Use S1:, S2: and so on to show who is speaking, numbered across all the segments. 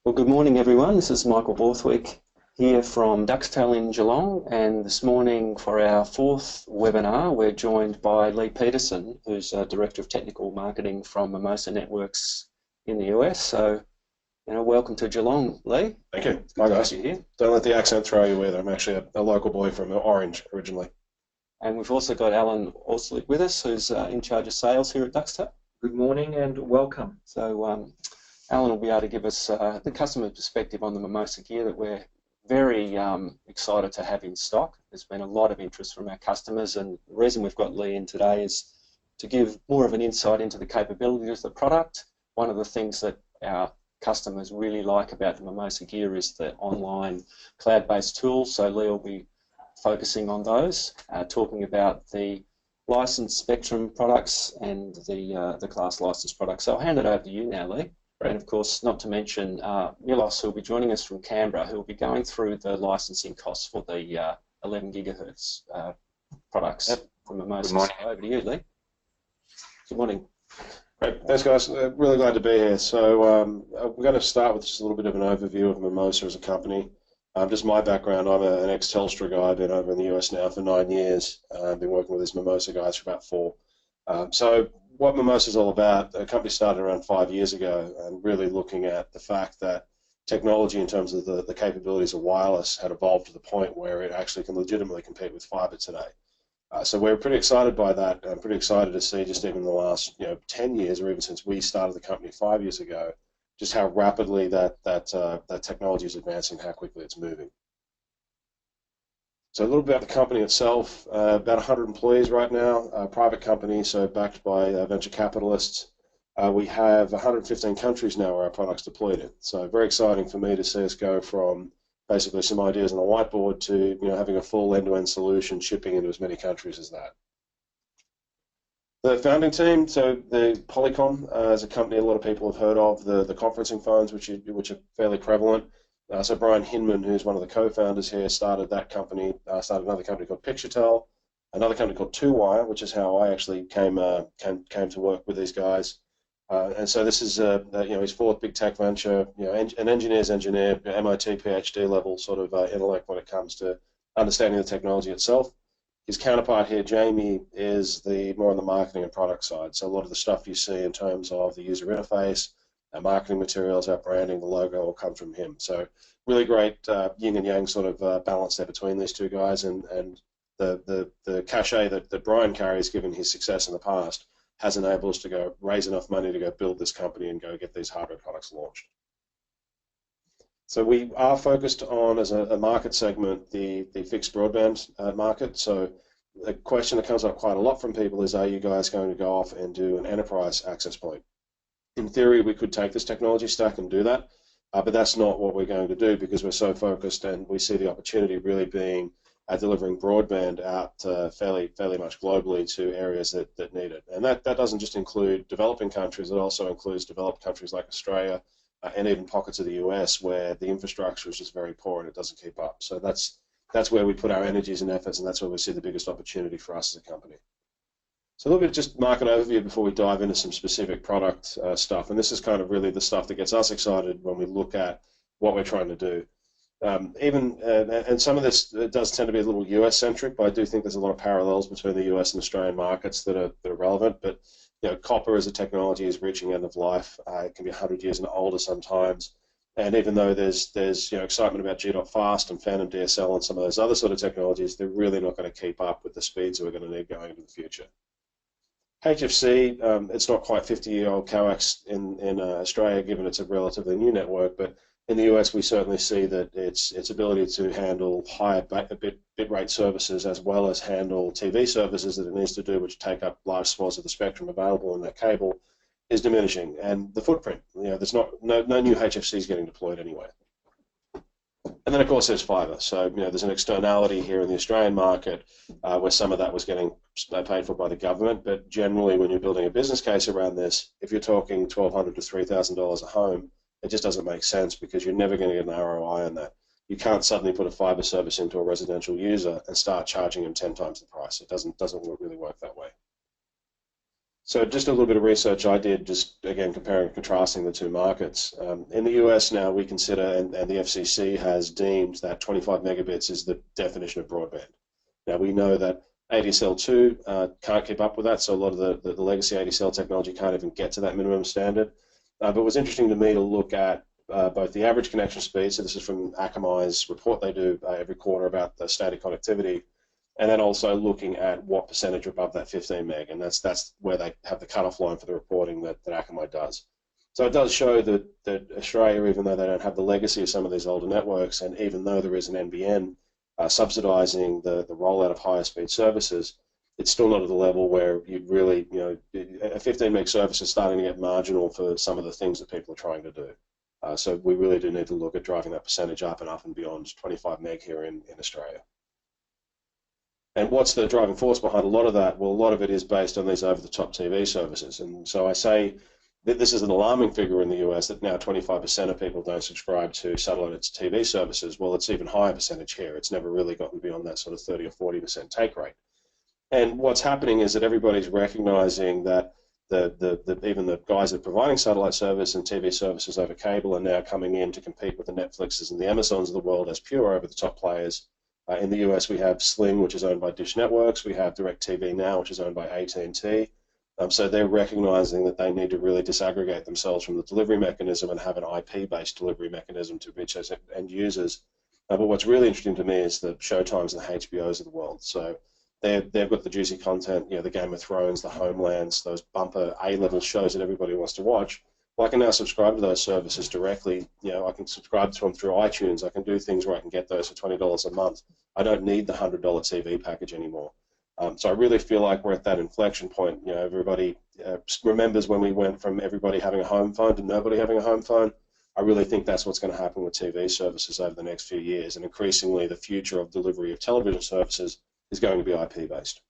S1: Well, good morning, everyone. This is Michael Borthwick here from Duxtel in Geelong, and this morning for our fourth webinar, we're joined by Lee Peterson, who's Director of Technical Marketing from Mimosa Networks in the US. So, welcome to Geelong, Lee.
S2: Thank you.
S1: It's good to have you here.
S2: Don't let the accent throw you either. I'm actually a local boy from Orange originally.
S1: And we've also got Alan Orslick with us, who's in charge of sales here at Duxtel.
S3: Good morning and welcome.
S1: So, Alan will be able to give us the customer perspective on the Mimosa gear that we're very excited to have in stock. There's been a lot of interest from our customers, and the reason we've got Lee in today is to give more of an insight into the capabilities of the product. One of the things that our customers really like about the Mimosa gear is the online cloud-based tools, so Lee will be focusing on those, talking about the licensed Spectrum products and the class licensed products. So I'll hand it over to you now, Lee. And of course, not to mention Milos, who will be joining us from Canberra, who will be going through the licensing costs for the 11 gigahertz products from Mimosa. So over to you, Lee. Good morning.
S2: Great. Thanks, guys. Really glad to be here. So we're going to start with just a little bit of an overview of Mimosa as a company. Just my background, I'm an ex-Telstra guy. I've been over in the US now for 9 years. I've been working with these Mimosa guys for about 4. So what Mimosa is all about, the company started around 5 years ago and really looking at the fact that technology in terms of the capabilities of wireless had evolved to the point where it actually can legitimately compete with fiber today. So we're pretty excited by that and pretty excited to see just even in the last 10 years or even since we started the company 5 years ago, just how rapidly that technology is advancing, how quickly it's moving. So a little bit about the company itself, about 100 employees right now, a private company, so backed by venture capitalists. We have 115 countries now where our product's deployed in. So very exciting for me to see us go from basically some ideas on a whiteboard to having a full end-to-end solution shipping into as many countries as that. The founding team, so the Polycom is a company a lot of people have heard of, the conferencing phones which are fairly prevalent. So Brian Hinman, who's one of the co-founders here, started that company, started another company called PictureTel, another company called 2Wire, which is how I actually came to work with these guys. And so this is his fourth big tech venture, an engineer's engineer, MIT PhD level sort of intellect when it comes to understanding the technology itself. His counterpart here, Jamie, is more on the marketing and product side. So a lot of the stuff you see in terms of the user interface, our marketing materials, our branding, the logo all come from him. So really great yin and yang sort of balance there between these two guys, and the cachet that Brian carries, given his success in the past, has enabled us to go raise enough money to go build this company and go get these hardware products launched. So we are focused on, as a market segment, the fixed broadband market. So the question that comes up quite a lot from people is, are you guys going to go off and do an enterprise access point? In theory, we could take this technology stack and do that, but that's not what we're going to do because we're so focused, and we see the opportunity really being delivering broadband out fairly much globally to areas that need it. And that doesn't just include developing countries, it also includes developed countries like Australia and even pockets of the US where the infrastructure is just very poor and it doesn't keep up. So that's where we put our energies and efforts, and that's where we see the biggest opportunity for us as a company. So a little bit of just market overview before we dive into some specific product stuff. And this is kind of really the stuff that gets us excited when we look at what we're trying to do. And some of this does tend to be a little US-centric, but I do think there's a lot of parallels between the US and Australian markets that are relevant. But copper as a technology is reaching end of life. It can be 100 years and older sometimes. And even though there's excitement about G.fast and Phantom DSL and some of those other sort of technologies, they're really not going to keep up with the speeds that we're going to need going into the future. HFC, it's not quite 50-year-old coax in Australia, given it's a relatively new network, but in the US we certainly see that its ability to handle higher bit rate services as well as handle TV services that it needs to do, which take up large swaths of the spectrum available in that cable, is diminishing. And the footprint, there's no new HFCs getting deployed anyway. And then, of course, there's fibre. So, there's an externality here in the Australian market where some of that was getting paid for by the government. But generally, when you're building a business case around this, if you're talking $1,200 to $3,000 a home, it just doesn't make sense because you're never going to get an ROI on that. You can't suddenly put a fibre service into a residential user and start charging them 10 times the price. It doesn't really work that way. So just a little bit of research I did, just again comparing and contrasting the two markets. In the US now, we consider, and the FCC has deemed that 25 megabits is the definition of broadband. Now we know that ADSL2 can't keep up with that, so a lot of the legacy ADSL technology can't even get to that minimum standard. But it was interesting to me to look at both the average connection speed, so this is from Akamai's report they do every quarter about the static connectivity, and then also looking at what percentage are above that 15 meg, and that's where they have the cutoff line for the reporting that Akamai does. So it does show that Australia, even though they don't have the legacy of some of these older networks, and even though there is an NBN subsidizing the rollout of higher speed services, it's still not at the level where you'd really, a 15 meg service is starting to get marginal for some of the things that people are trying to do. So we really do need to look at driving that percentage up and beyond 25 meg here in Australia. And what's the driving force behind a lot of that? Well, a lot of it is based on these over-the-top TV services. And so I say that this is an alarming figure in the US that now 25% of people don't subscribe to satellite TV services. Well, it's even higher percentage here. It's never really gotten beyond that sort of 30 or 40% take rate. And what's happening is that everybody's recognizing that even the guys that are providing satellite service and TV services over cable are now coming in to compete with the Netflixes and the Amazons of the world as pure over-the-top players. In the US, we have Sling, which is owned by Dish Networks. We have DirecTV Now, which is owned by AT&T. So they're recognizing that they need to really disaggregate themselves from the delivery mechanism and have an IP-based delivery mechanism to reach those end users. But what's really interesting to me is the Showtimes and the HBOs of the world. So they've got the juicy content, the Game of Thrones, the Homelands, those bumper A-level shows that everybody wants to watch. Well, I can now subscribe to those services directly. I can subscribe to them through iTunes. I can do things where I can get those for $20 a month. I don't need the $100 TV package anymore. So I really feel like we're at that inflection point. Everybody remembers when we went from everybody having a home phone to nobody having a home phone. I really think that's what's going to happen with TV services over the next few years. And increasingly, the future of delivery of television services is going to be IP-based.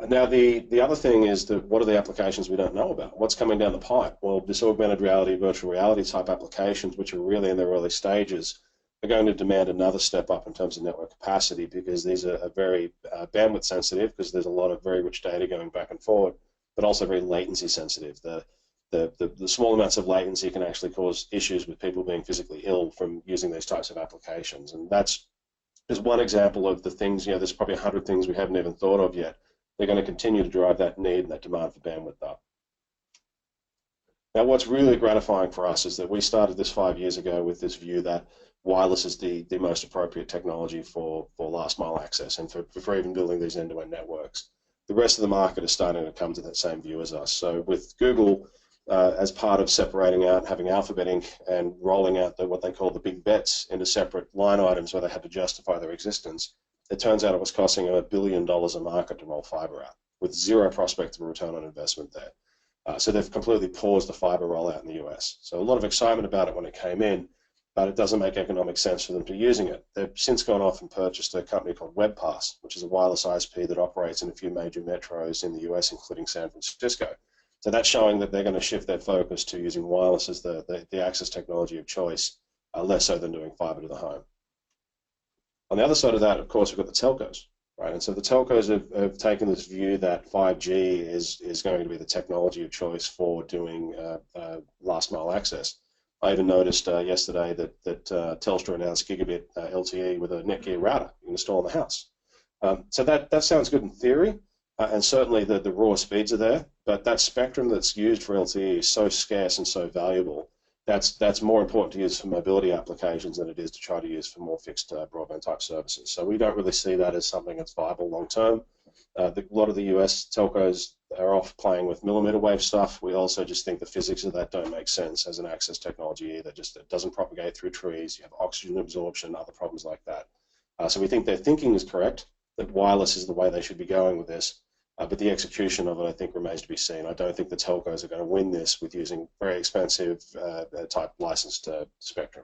S2: Now, the other thing is that what are the applications we don't know about? What's coming down the pipe? Well, this augmented reality, virtual reality type applications, which are really in their early stages, are going to demand another step up in terms of network capacity because these are very bandwidth sensitive because there's a lot of very rich data going back and forward, but also very latency sensitive. The small amounts of latency can actually cause issues with people being physically ill from using these types of applications. And that's just one example of the things, there's probably 100 things we haven't even thought of yet. They're going to continue to drive that need and that demand for bandwidth up. Now, what's really gratifying for us is that we started this 5 years ago with this view that wireless is the most appropriate technology for last mile access and for even building these end-to-end networks. The rest of the market is starting to come to that same view as us. So with Google, as part of separating out, having Alphabet Inc. and rolling out what they call the big bets into separate line items where they had to justify their existence, it turns out it was costing them $1 billion a market to roll fiber out with zero prospect of a return on investment there. So they've completely paused the fiber rollout in the US. So a lot of excitement about it when it came in, but it doesn't make economic sense for them to be using it. They've since gone off and purchased a company called WebPass, which is a wireless ISP that operates in a few major metros in the US, including San Francisco. So that's showing that they're going to shift their focus to using wireless as the access technology of choice, less so than doing fiber to the home. On the other side of that, of course, we've got the telcos, right? And so the telcos have taken this view that 5G is going to be the technology of choice for doing last mile access. I even noticed yesterday that Telstra announced gigabit LTE with a Netgear router you can install in the house. So that sounds good in theory, and certainly the raw speeds are there, but that spectrum that's used for LTE is so scarce and so valuable. That's more important to use for mobility applications than it is to try to use for more fixed broadband type services. So we don't really see that as something that's viable long term. A lot of the US telcos are off playing with millimeter wave stuff. We also just think the physics of that don't make sense as an access technology either. Just it doesn't propagate through trees. You have oxygen absorption, other problems like that. So we think their thinking is correct, that wireless is the way they should be going with this. But the execution of it, I think, remains to be seen. I don't think the telcos are going to win this with using very expensive type licensed spectrum.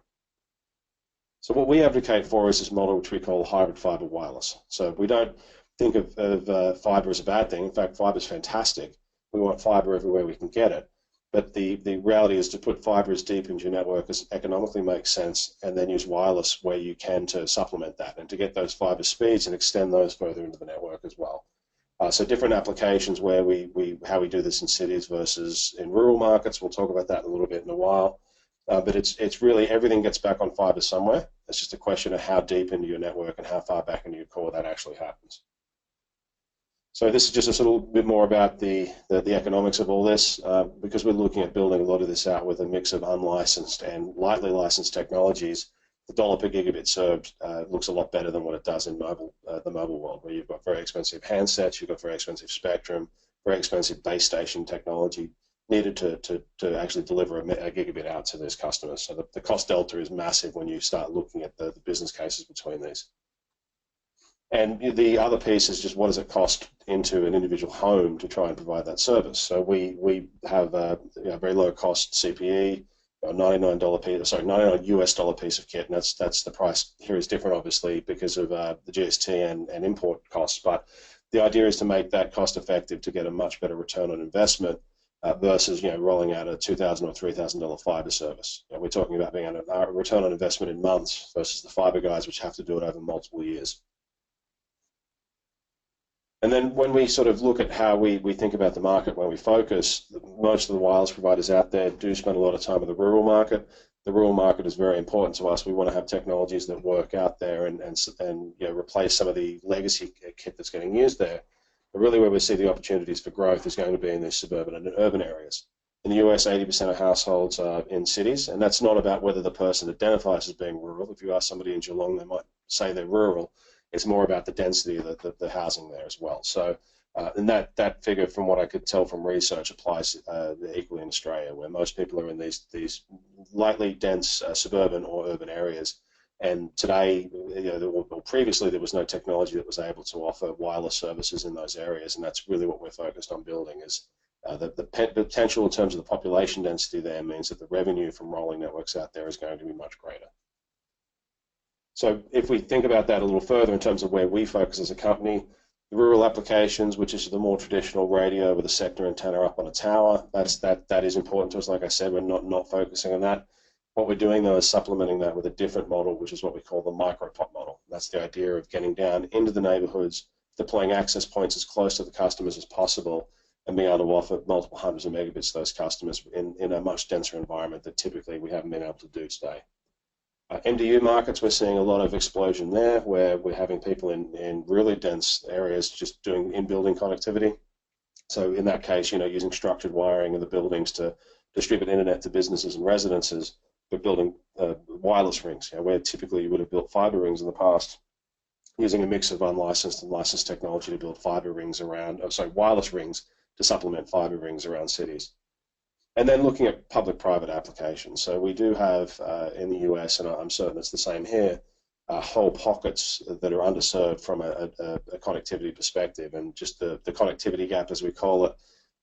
S2: So what we advocate for is this model which we call hybrid fiber wireless. So we don't think of fiber as a bad thing. In fact, fiber is fantastic. We want fiber everywhere we can get it. But the reality is to put fiber as deep into your network as economically makes sense, and then use wireless where you can to supplement that and to get those fiber speeds and extend those further into the network as well. So different applications where how we do this in cities versus in rural markets. We'll talk about that a little bit in a while. But it's really everything gets back on fiber somewhere. It's just a question of how deep into your network and how far back into your core that actually happens. So this is just a little bit more about the economics of all this, because we're looking at building a lot of this out with a mix of unlicensed and lightly licensed technologies. The dollar per gigabit served looks a lot better than what it does in the mobile world, where you've got very expensive handsets, you've got very expensive spectrum, very expensive base station technology needed to actually deliver a gigabit out to those customers. So the cost delta is massive when you start looking at the business cases between these. And the other piece is just what does it cost into an individual home to try and provide that service. So we have a very low cost CPE, a $99 US dollar piece of kit, and that's the price here is different obviously because of the GST and import costs. But the idea is to make that cost effective to get a much better return on investment versus rolling out a $2,000 or $3,000 fiber service. We're talking about being a return on investment in months versus the fiber guys which have to do it over multiple years. And then when we sort of look at how we think about the market, when we focus, most of the wireless providers out there do spend a lot of time in the rural market. The rural market is very important to us. We want to have technologies that work out there and replace some of the legacy kit that's getting used there. But really where we see the opportunities for growth is going to be in these suburban and urban areas. In the US, 80% of households are in cities, and that's not about whether the person identifies as being rural. If you ask somebody in Geelong, they might say they're rural. It's more about the density of the housing there as well. So, and that figure, from what I could tell from research, applies equally in Australia, where most people are in these lightly dense suburban or urban areas. And today, previously, there was no technology that was able to offer wireless services in those areas, and that's really what we're focused on building. Is the potential in terms of the population density there means that the revenue from rolling networks out there is going to be much greater. So if we think about that a little further in terms of where we focus as a company, the rural applications, which is the more traditional radio with a sector antenna up on a tower, that is important to us. Like I said, we're not focusing on that. What we're doing though is supplementing that with a different model, which is what we call the micro-pop model. That's the idea of getting down into the neighborhoods, deploying access points as close to the customers as possible, and being able to offer multiple hundreds of megabits to those customers in a much denser environment that typically we haven't been able to do today. MDU markets, we're seeing a lot of explosion there, where we're having people in really dense areas just doing in-building connectivity. So in that case, using structured wiring in the buildings to distribute internet to businesses and residences, we're building wireless rings, where typically you would have built fiber rings in the past, using a mix of unlicensed and licensed technology to build wireless rings to supplement fiber rings around cities. And then looking at public-private applications. So we do have in the US, and I'm certain it's the same here, whole pockets that are underserved from a connectivity perspective, and just the connectivity gap, as we call it,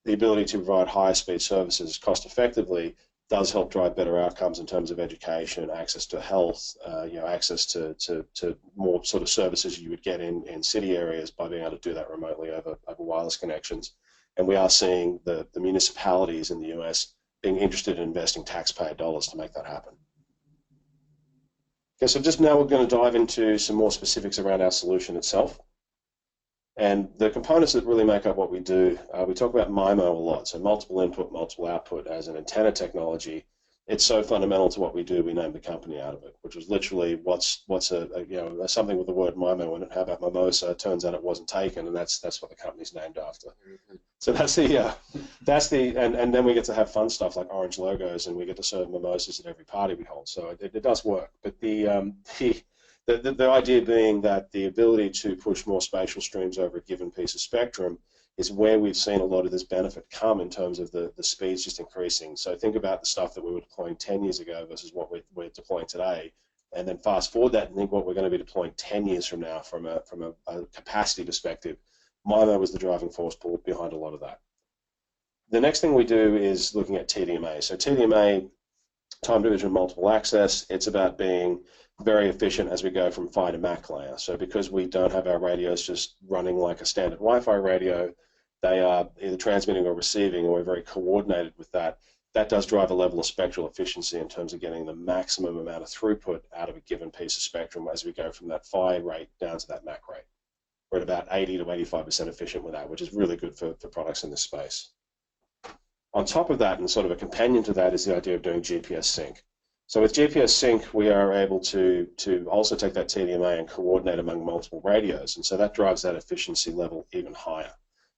S2: the ability to provide higher speed services cost effectively does help drive better outcomes in terms of education, access to health, access to more sort of services you would get in city areas by being able to do that remotely over wireless connections. And we are seeing the municipalities in the US being interested in investing taxpayer dollars to make that happen. Okay, so just now we're going to dive into some more specifics around our solution itself. And the components that really make up what we do, we talk about MIMO a lot, so multiple input, multiple output as an antenna technology. It's so fundamental to what we do, we named the company out of it, which was literally what's something with the word MIMO in it. How about Mimosa? Turns out it wasn't taken, and that's what the company's named after. Mm-hmm. So and then we get to have fun stuff like orange logos, and we get to serve mimosas at every party we hold. So it does work. But the idea being that the ability to push more spatial streams over a given piece of spectrum is where we've seen a lot of this benefit come in terms of the speeds just increasing. So think about the stuff that we were deploying 10 years ago versus what we're deploying today, and then fast forward that and think what we're going to be deploying 10 years from now from a capacity perspective. MIMO was the driving force behind a lot of that. The next thing we do is looking at TDMA. So TDMA, time division multiple access, it's about being very efficient as we go from PHY to MAC layer. So because we don't have our radios just running like a standard Wi-Fi radio, they are either transmitting or receiving, and we're very coordinated with that. That does drive a level of spectral efficiency in terms of getting the maximum amount of throughput out of a given piece of spectrum as we go from that PHY rate down to that MAC rate. we're at about 80 to 85% efficient with that, which is really good for products in this space. On top of that, and sort of a companion to that, is the idea of doing GPS sync. So with GPS sync, we are able to also take that TDMA and coordinate among multiple radios, and so that drives that efficiency level even higher.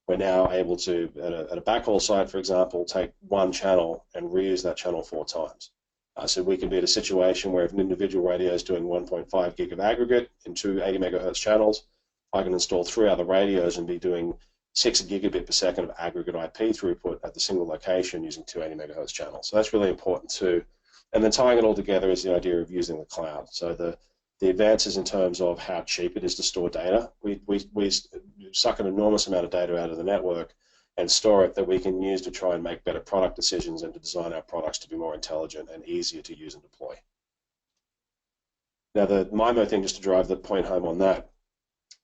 S2: We're now able to, at a backhaul site, for example, take one channel and reuse that channel 4 times. So we can be in a situation where if an individual radio is doing 1.5 gig of aggregate in two 80 megahertz channels, I can install 3 other radios and be doing 6 gigabit per second of aggregate IP throughput at the single location using 2 80 megahertz channels. So that's really important too. And then tying it all together is the idea of using the cloud. So the advances in terms of how cheap it is to store data. We suck an enormous amount of data out of the network and store it that we can use to try and make better product decisions and to design our products to be more intelligent and easier to use and deploy. Now the MIMO thing, just to drive the point home on that,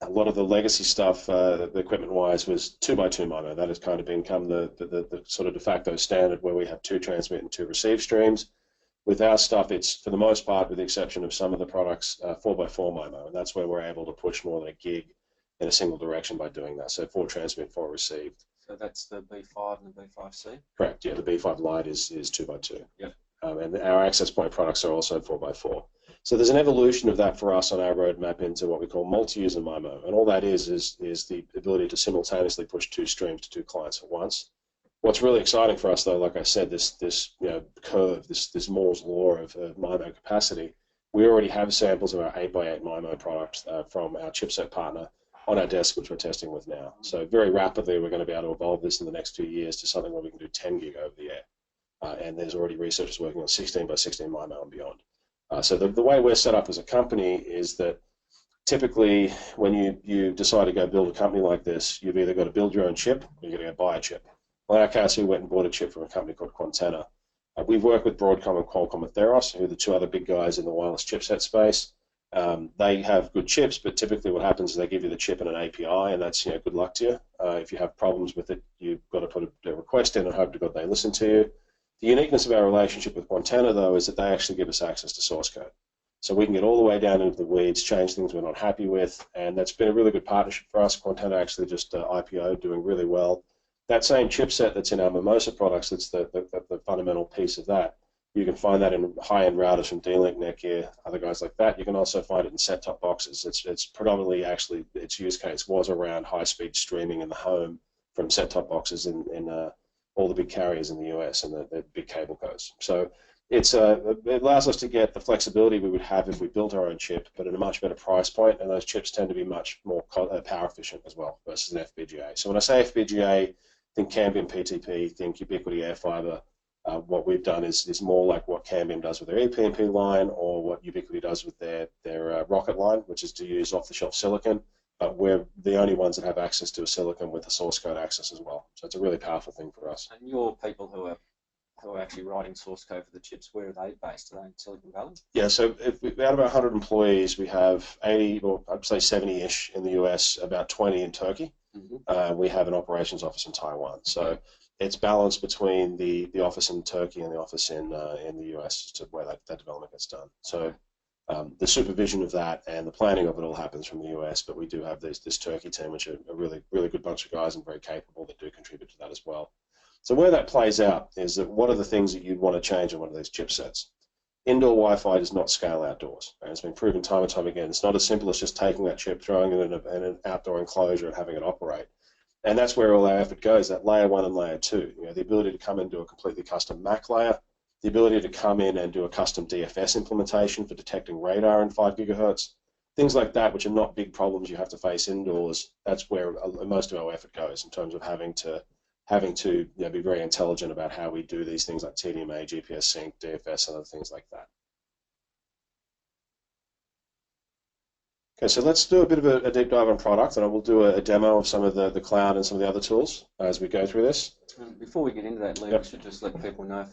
S2: a lot of the legacy stuff, the equipment-wise, was 2x2 MIMO. That has kind of become the sort of de facto standard where we have 2 transmit and 2 receive streams. With our stuff, it's, for the most part, with the exception of some of the products, 4x4 MIMO, and that's where we're able to push more than a gig in a single direction by doing that. So 4 transmit, 4 receive.
S1: So that's the B5 and the B5C?
S2: Correct, yeah. The B5 Lite is 2x2.
S1: Yep.
S2: And our access point products are also 4x4. So there's an evolution of that for us on our roadmap into what we call multi-user MIMO. And all that is the ability to simultaneously push 2 streams to 2 clients at once. What's really exciting for us, though, like I said, this curve, this Moore's law of MIMO capacity, we already have samples of our 8x8 MIMO product from our chipset partner on our desk, which we're testing with now. So very rapidly, we're going to be able to evolve this in the next 2 years to something where we can do 10 gig over the air. And there's already researchers working on 16x16 MIMO and beyond. So the way we're set up as a company is that typically when you decide to go build a company like this, you've either got to build your own chip or you're going to go buy a chip. In our case, we went and bought a chip from a company called Quantenna. We've worked with Broadcom and Qualcomm and Theros, who are the 2 other big guys in the wireless chipset space. They have good chips, but typically what happens is they give you the chip and an API, and that's good luck to you. If you have problems with it, you've got to put a request in and hope to God they listen to you. The uniqueness of our relationship with Quantenna, though, is that they actually give us access to source code. So we can get all the way down into the weeds, change things we're not happy with, and that's been a really good partnership for us. Quantenna actually just IPO'd, doing really well. That same chipset that's in our Mimosa products, that's the fundamental piece of that. You can find that in high-end routers from D-Link, Netgear, other guys like that. You can also find it in set-top boxes. It's predominantly, actually, its use case was around high-speed streaming in the home from set-top boxes in all the big carriers in the US and the big cable cos. So it allows us to get the flexibility we would have if we built our own chip, but at a much better price point, and those chips tend to be much more power efficient as well versus an FPGA. So when I say FPGA, think Cambium PTP, think Ubiquiti AirFiber. What we've done is more like what Cambium does with their ePMP line, or what Ubiquiti does with their Rocket line, which is to use off-the-shelf silicon. But we're the only ones that have access to a silicon with a source code access as well. So it's a really powerful thing for us.
S1: And your people who are actually writing source code for the chips, where are they based? Are they in Silicon Valley? Yeah, so
S2: out of our 100 employees, we have 80, or I'd say 70-ish in the US, about 20 in Turkey. Mm-hmm. We have an operations office in Taiwan. So it's balanced between the office in Turkey and the office in the US to where that development gets done. So the supervision of that and the planning of it all happens from the US, but we do have this Turkey team, which are a really, really good bunch of guys and very capable, that do contribute to that as well. So where that plays out is that what are the things that you'd want to change on one of these chipsets? Indoor Wi-Fi does not scale outdoors. And it's been proven time and time again. It's not as simple as just taking that chip, throwing it in an outdoor enclosure and having it operate. And that's where all our effort goes, that layer 1 and layer 2. The ability to come in and do a completely custom MAC layer, the ability to come in and do a custom DFS implementation for detecting radar in 5 gigahertz, things like that, which are not big problems you have to face indoors. That's where most of our effort goes in terms of having to be very intelligent about how we do these things like TDMA, GPS sync, DFS, and other things like that. Okay, so let's do a bit of a deep dive on product, and I will do a demo of some of the cloud and some of the other tools as we go through this.
S1: Before we get into that, Lee, we should just let people know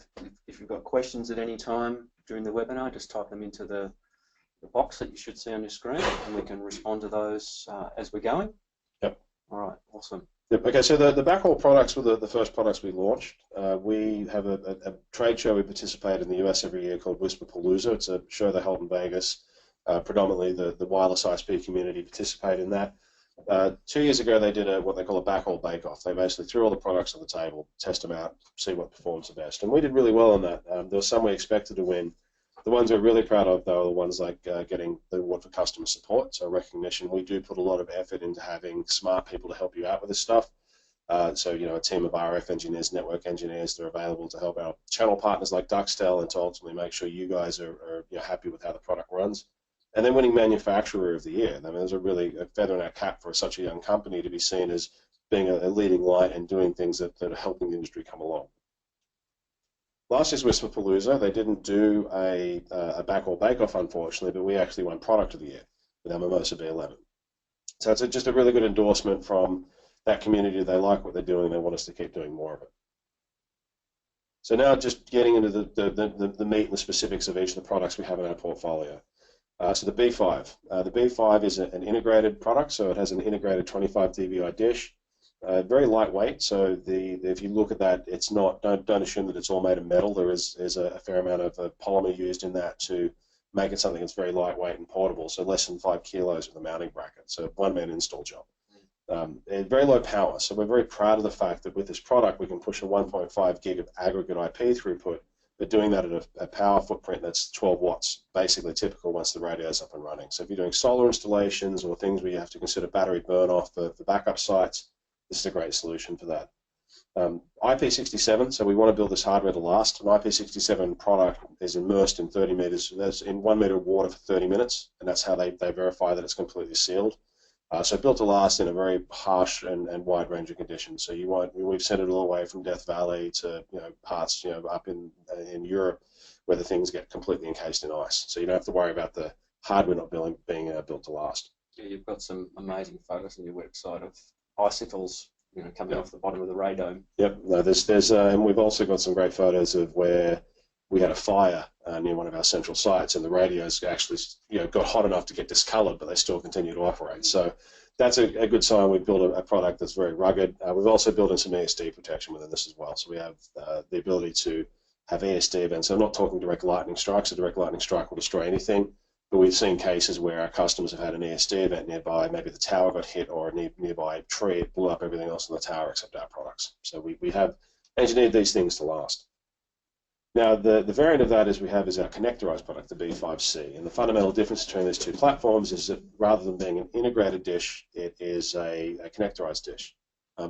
S1: if you've got questions at any time during the webinar, just type them into the box that you should see on your screen, and we can respond to those as we're going. Yep. All right, awesome.
S2: Yep. Okay, so the backhaul products were the first products we launched. We have a trade show we participate in the US every year called Whisperpalooza. It's a show they hold in Vegas. Predominantly the wireless ISP community participate in that. 2 years ago, they did what they call a backhaul bake-off. They basically threw all the products on the table, test them out, see what performs the best. And we did really well on that. There were some we expected to win. The ones we're really proud of, though, are the ones like getting the award for customer support, so recognition. We do put a lot of effort into having smart people to help you out with this stuff. So, a team of RF engineers, network engineers, they're available to help our channel partners like Duxtel and to ultimately make sure you guys are happy with how the product runs. And then winning Manufacturer of the Year. I mean, there's a feather in our cap for such a young company to be seen as being a leading light and doing things that are helping the industry come along. Last year's Whisperpalooza, they didn't do a backhaul bake-off, unfortunately, but we actually won Product of the Year with our Mimosa V11. So it's just a really good endorsement from that community. They like what they're doing. They want us to keep doing more of it. So now just getting into the meat and the specifics of each of the products we have in our portfolio. So the B5. The B5 is an integrated product, so it has an integrated 25 dBi dish. Very lightweight, so if you look at that, it's not. Don't assume that it's all made of metal. There is a fair amount of polymer used in that to make it something that's very lightweight and portable. So less than 5 kilos with a mounting bracket. So one-man install job. And very low power. So we're very proud of the fact that with this product we can push a 1.5 gig of aggregate IP throughput, but doing that at a power footprint that's 12 watts, basically typical once the radio is up and running. So if you're doing solar installations or things where you have to consider battery burn off for backup sites, this is a great solution for that. IP67, so we want to build this hardware to last. An IP67 product is immersed in 30 meters, that's in 1 meter of water for 30 minutes, and that's how they verify that it's completely sealed. So built to last in a very harsh and wide range of conditions. So we've sent it all the way from Death Valley to parts up in Europe where the things get completely encased in ice. So you don't have to worry about the hardware not being built to last.
S1: Yeah, you've got some amazing photos on your website of icicles coming off the bottom of the radome.
S2: Yep. No, there's and we've also got some great photos of where we had a fire near one of our central sites, and the radios actually got hot enough to get discolored, but they still continue to operate. So that's a good sign. We've built a product that's very rugged. We've also built in some ESD protection within this as well. So we have the ability to have ESD events. So I'm not talking direct lightning strikes. A direct lightning strike will destroy anything, but we've seen cases where our customers have had an ESD event nearby. Maybe the tower got hit, or a nearby tree, it blew up everything else in the tower except our products. So we have engineered these things to last. Now, the variant of that is our connectorized product, the B5C. And the fundamental difference between these two platforms is that rather than being an integrated dish, it is a connectorized dish.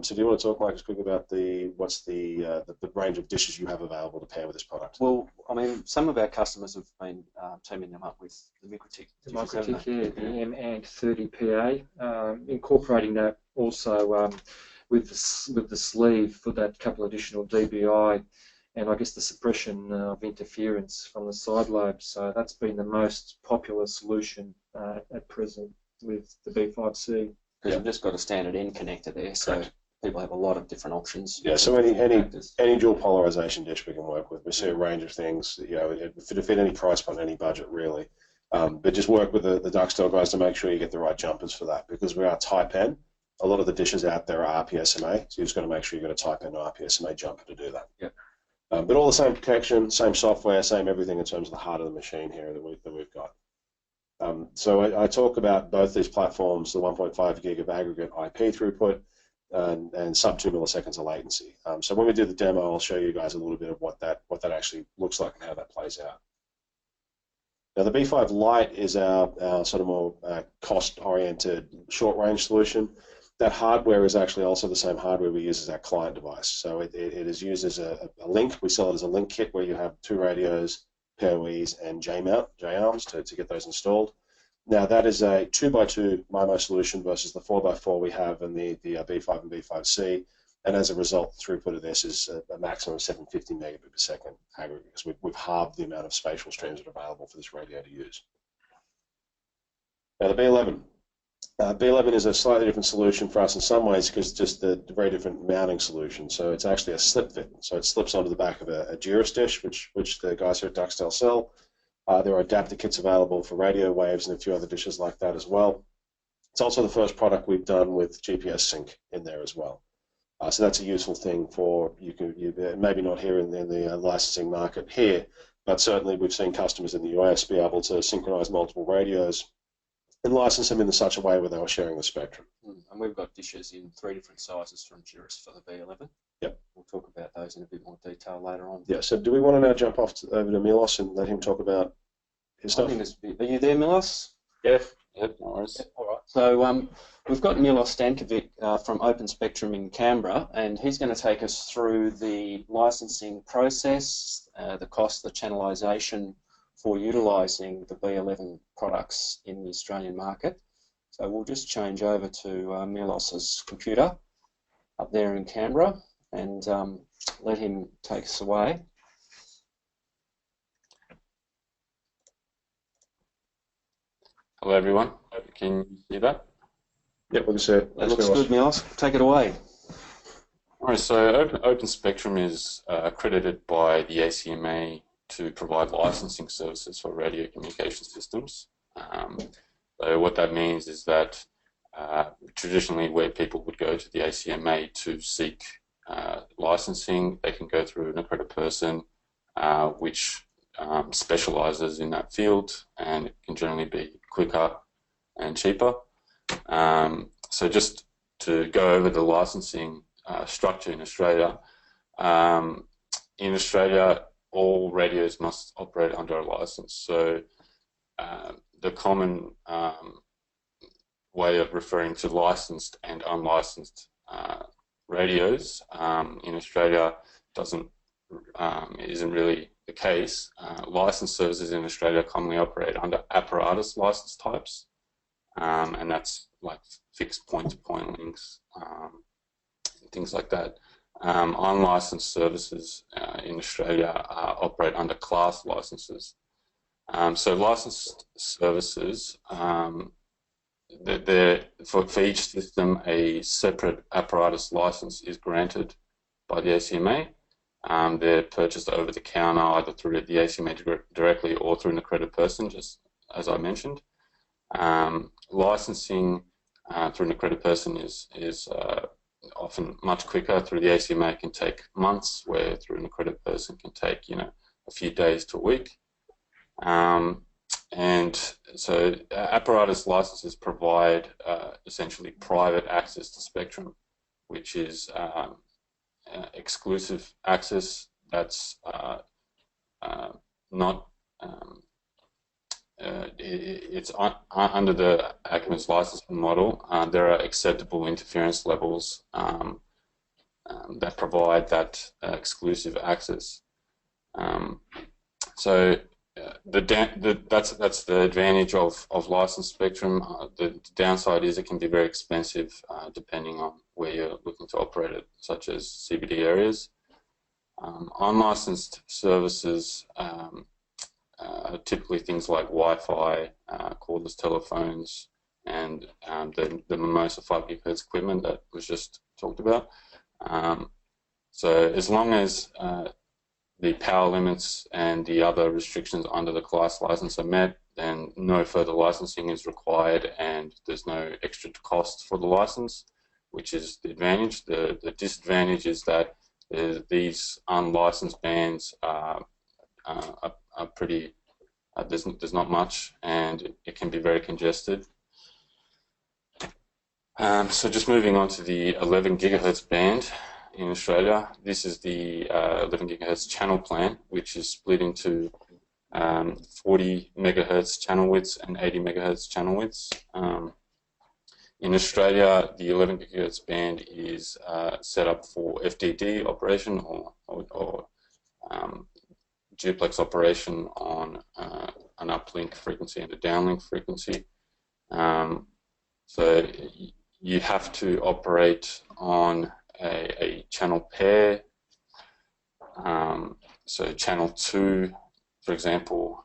S2: So do you want to talk, Marcus, quickly about what's the range of dishes you have available to pair with this product?
S1: Well, I mean, some of our customers have been teaming them up with the Microtik.
S3: The Microtik, the M-ANT30PA, incorporating that also with the sleeve for that couple additional dBi. And I guess the suppression of interference from the side lobes. So that's been the most popular solution at present with the B5C.
S1: Because you've just got a standard end connector there, so correct. People have a lot of different options.
S2: Yeah, so any dual polarization dish we can work with. We see a range of things, it fit any price point, any budget really. But just work with the Duxtel guys to make sure you get the right jumpers for that, because we are Type N. A lot of the dishes out there are RPSMA, so you've just got to make sure you've got a Type N RPSMA jumper to do that.
S1: Yep.
S2: But all the same protection, same software, same everything in terms of the heart of the machine here that we've got. So I talk about both these platforms, the 1.5 gig of aggregate IP throughput and sub 2 milliseconds of latency. So when we do the demo, I'll show you guys a little bit of what that actually looks like and how that plays out. Now the B5 Lite is our sort of more cost-oriented short-range solution. That hardware is actually also the same hardware we use as our client device. So it is used as a link. We sell it as a link kit where you have 2 radios, PoEs, and J-arms to get those installed. Now that is a 2x2 MIMO solution versus the 4x4 we have in the B5 and B5C. And as a result, the throughput of this is a maximum of 750 megabit per second aggregate, because we've halved the amount of spatial streams that are available for this radio to use. Now the B11. B11 is a slightly different solution for us in some ways because it's just the very different mounting solution. So it's actually a slip fit. So it slips onto the back of a Giros dish, which the guys here at Duxtel sell. There are adapter kits available for radio waves and a few other dishes like that as well. It's also the first product we've done with GPS sync in there as well. So that's a useful thing for you maybe not here in the licensing market here, but certainly we've seen customers in the US be able to synchronize multiple radios and license them in such a way where they were sharing the spectrum.
S1: And we've got dishes in 3 different sizes from Juris for the V11.
S2: Yep.
S1: We'll talk about those in a bit more detail later on.
S2: Yeah, so do we want to now jump off over to Milos and let him talk about his stuff?
S1: Are you there, Milos?
S4: Yep, no worries.
S1: Yep, all right. So we've got Milos Stankovic from Open Spectrum in Canberra, and he's going to take us through the licensing process, the cost, the channelization for utilising the B11 products in the Australian market. So we'll just change over to Milos's computer up there in Canberra and let him take us away.
S4: Hello everyone, can you see that?
S2: Yep, we can see it.
S1: That looks good, Milos. Take it away.
S4: Alright, so Open Spectrum is accredited by the ACMA to provide licensing services for radio communication systems. So what that means is that traditionally where people would go to the ACMA to seek licensing, they can go through an accredited person which specialises in that field, and it can generally be quicker and cheaper. So just to go over the licensing structure in Australia, all radios must operate under a license. So the common way of referring to licensed and unlicensed radios in Australia isn't really the case. Licensed services in Australia commonly operate under apparatus license types, and that's like fixed point-to-point links, things like that. Unlicensed services in Australia operate under class licenses. So licensed services, for each system, a separate apparatus license is granted by the ACMA. They're purchased over the counter either through the ACMA directly or through an accredited person, just as I mentioned. Licensing through an accredited person is often much quicker. Through the ACMA it can take months, where through an accredited person can take a few days to a week. And so apparatus licenses provide essentially private access to spectrum, which is exclusive access that's not it's under the ACMA's licensing model. There are acceptable interference levels that provide that exclusive access. So that's the advantage of licensed spectrum. The downside is it can be very expensive depending on where you're looking to operate it, such as CBD areas. Unlicensed services are typically things like Wi-Fi, cordless telephones, and the Mimosa 5 GHz equipment that was just talked about. So as long as the power limits and the other restrictions under the class license are met, then no further licensing is required, and there's no extra cost for the license, which is the advantage. The disadvantage is that these unlicensed bands are pretty, there's not much, and it can be very congested. So just moving on to the 11 GHz band in Australia. This is the 11 GHz channel plan, which is split into 40 MHz channel widths and 80 MHz channel widths. In Australia, the 11 GHz band is set up for FDD operation or duplex operation on an uplink frequency and a downlink frequency. So you have to operate on a channel pair. So channel 2, for example,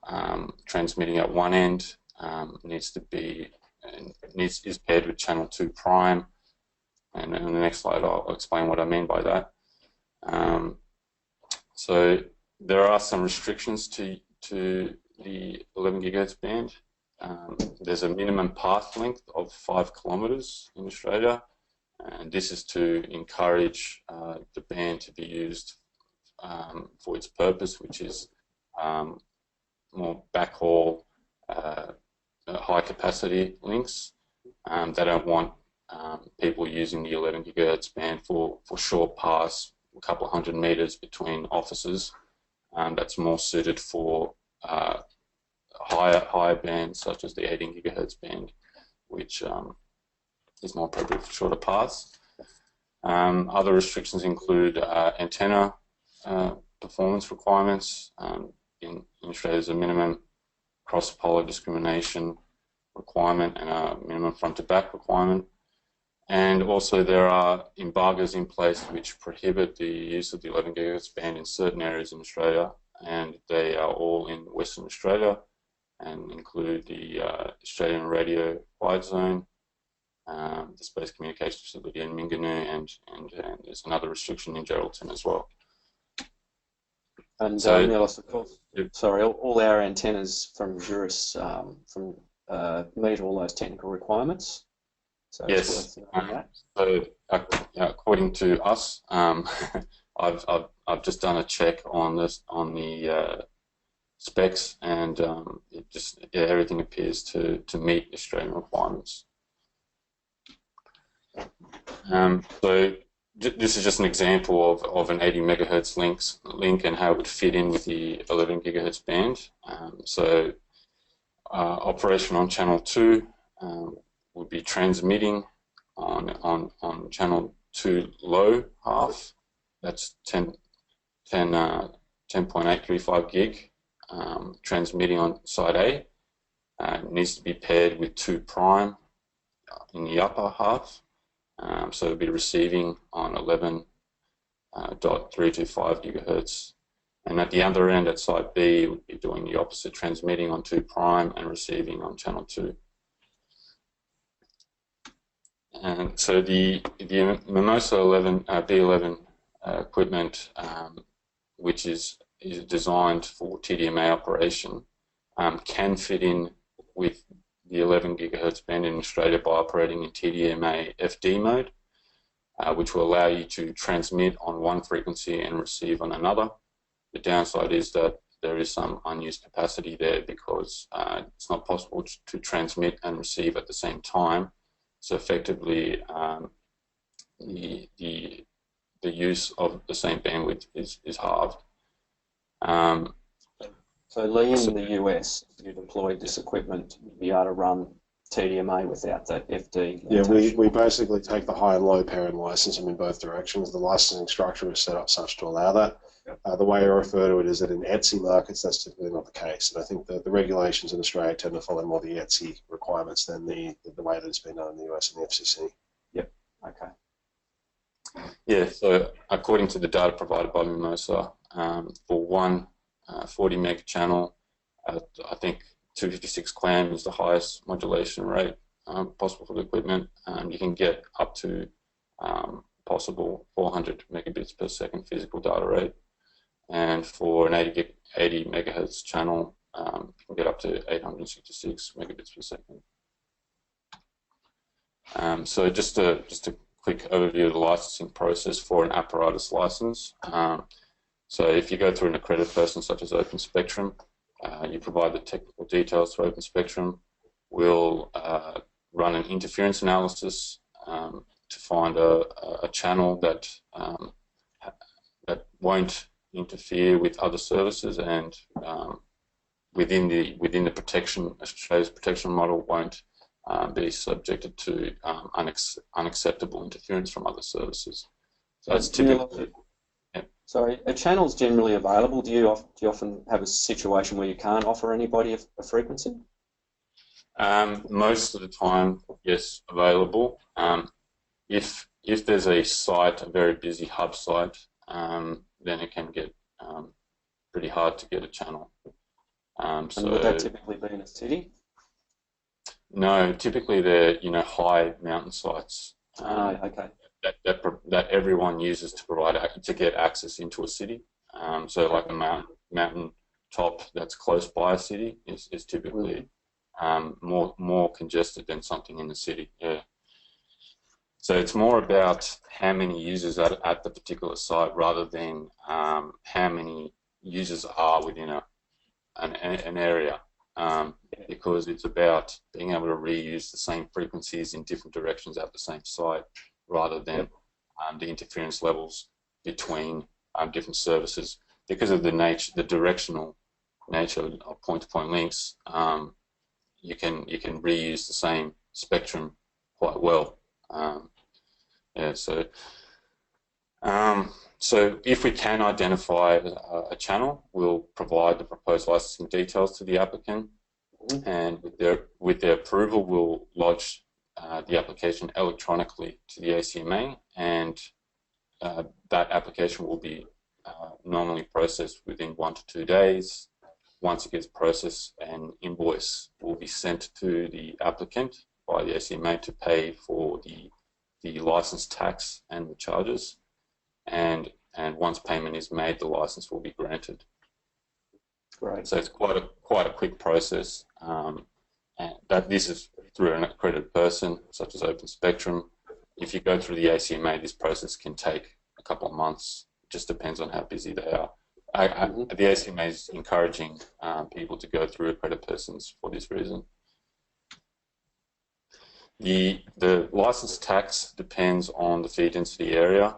S4: transmitting at one end is paired with channel 2 prime, and in the next slide I'll explain what I mean by that. So there are some restrictions to the 11 GHz band. There's a minimum path length of 5 kilometres in Australia, and this is to encourage the band to be used for its purpose, which is more backhaul, high capacity links. They don't want people using the 11 gigahertz band for short paths, a couple of 100 meters between offices. That's more suited for higher bands such as the 18 gigahertz band, which is more appropriate for shorter paths. Other restrictions include antenna performance requirements. In Australia, there's a minimum cross-polar discrimination requirement and a minimum front-to-back requirement. And also there are embargoes in place which prohibit the use of the 11 gigahertz band in certain areas in Australia, and they are all in Western Australia and include the Australian Radio Wide Zone, the Space Communications Facility in Minganoo, and there's another restriction in Geraldton as well.
S1: And
S4: So,
S1: Niels, of course, sorry, all our antennas from Juris meet all those technical requirements. So
S4: yes.
S1: It's worth knowing that.
S4: So according to us, I've just done a check on this on the specs, and everything appears to meet Australian requirements. So this is just an example of an 80 megahertz link and how it would fit in with the 11 gigahertz band. Operation on channel 2 would be transmitting on channel 2 low half. That's 10.835 gig. Transmitting on side A. It needs to be paired with 2 prime in the upper half. So it'll be receiving on 11.325 gigahertz. And at the other end, at side B, it would be doing the opposite, transmitting on 2 prime and receiving on channel 2. And so the Mimosa B11 equipment, which is designed for TDMA operation, can fit in with the 11 gigahertz band in Australia by operating in TDMA FD mode, which will allow you to transmit on one frequency and receive on another. The downside is that there is some unused capacity there because it's not possible to transmit and receive at the same time. So effectively, the use of the same bandwidth is halved.
S1: So Lee, in the US, if you deployed this equipment, you'd be able to run TDMA without that FD.
S2: Yeah, we basically take the high and low pair and license them in both directions. The licensing structure is set up such to allow that.
S1: Yep.
S2: The way I refer to it is that in ETSI markets, that's typically not the case. And I think that the regulations in Australia tend to follow more the ETSI requirements than the way that it's been done in the US and the FCC.
S1: Yep. Okay.
S4: Yeah. So according to the data provided by Mimosa, for one 40 meg channel, I think 256 QAM is the highest modulation rate possible for the equipment. You can get up to possible 400 megabits per second physical data rate, and for an 80 megahertz channel, you can get up to 866 megabits per second. So just a quick overview of the licensing process for an apparatus license. So if you go through an accredited person such as Open Spectrum, you provide the technical details to Open Spectrum. We'll run an interference analysis to find a channel that won't interfere with other services, and within the protection, Australia's protection model won't be subjected to unacceptable interference from other services. So that's typically.
S1: Sorry, are channels generally available? Do you often have a situation where you can't offer anybody a frequency?
S4: Most of the time, yes, available. If there's a site, a very busy hub site, then it can get pretty hard to get a channel.
S1: And would that typically be in a city?
S4: No, typically they're high mountain sites.
S1: Okay.
S4: That everyone uses to get access into a city. So like a mountain top that's close by a city is typically more congested than something in the city. Yeah. So it's more about how many users are at the particular site rather than how many users are within an area. because it's about being able to reuse the same frequencies in different directions at the same site, rather than the interference levels between different services. Because of the directional nature of point-to-point links, you can reuse the same spectrum quite well. So if we can identify a channel, we'll provide the proposed licensing details to the applicant, and with their approval, we'll lodge the application electronically to the ACMA, and that application will be normally processed within 1 to 2 days. Once it gets processed, an invoice will be sent to the applicant by the ACMA to pay for the license tax and the charges, and once payment is made, the license will be granted.
S1: Great.
S4: So it's quite a quick process, and that this is through an accredited person such as Open Spectrum. If you go through the ACMA, this process can take a couple of months. It just depends on how busy they are. The ACMA is encouraging people to go through accredited persons for this reason. The license tax depends on the fee density area.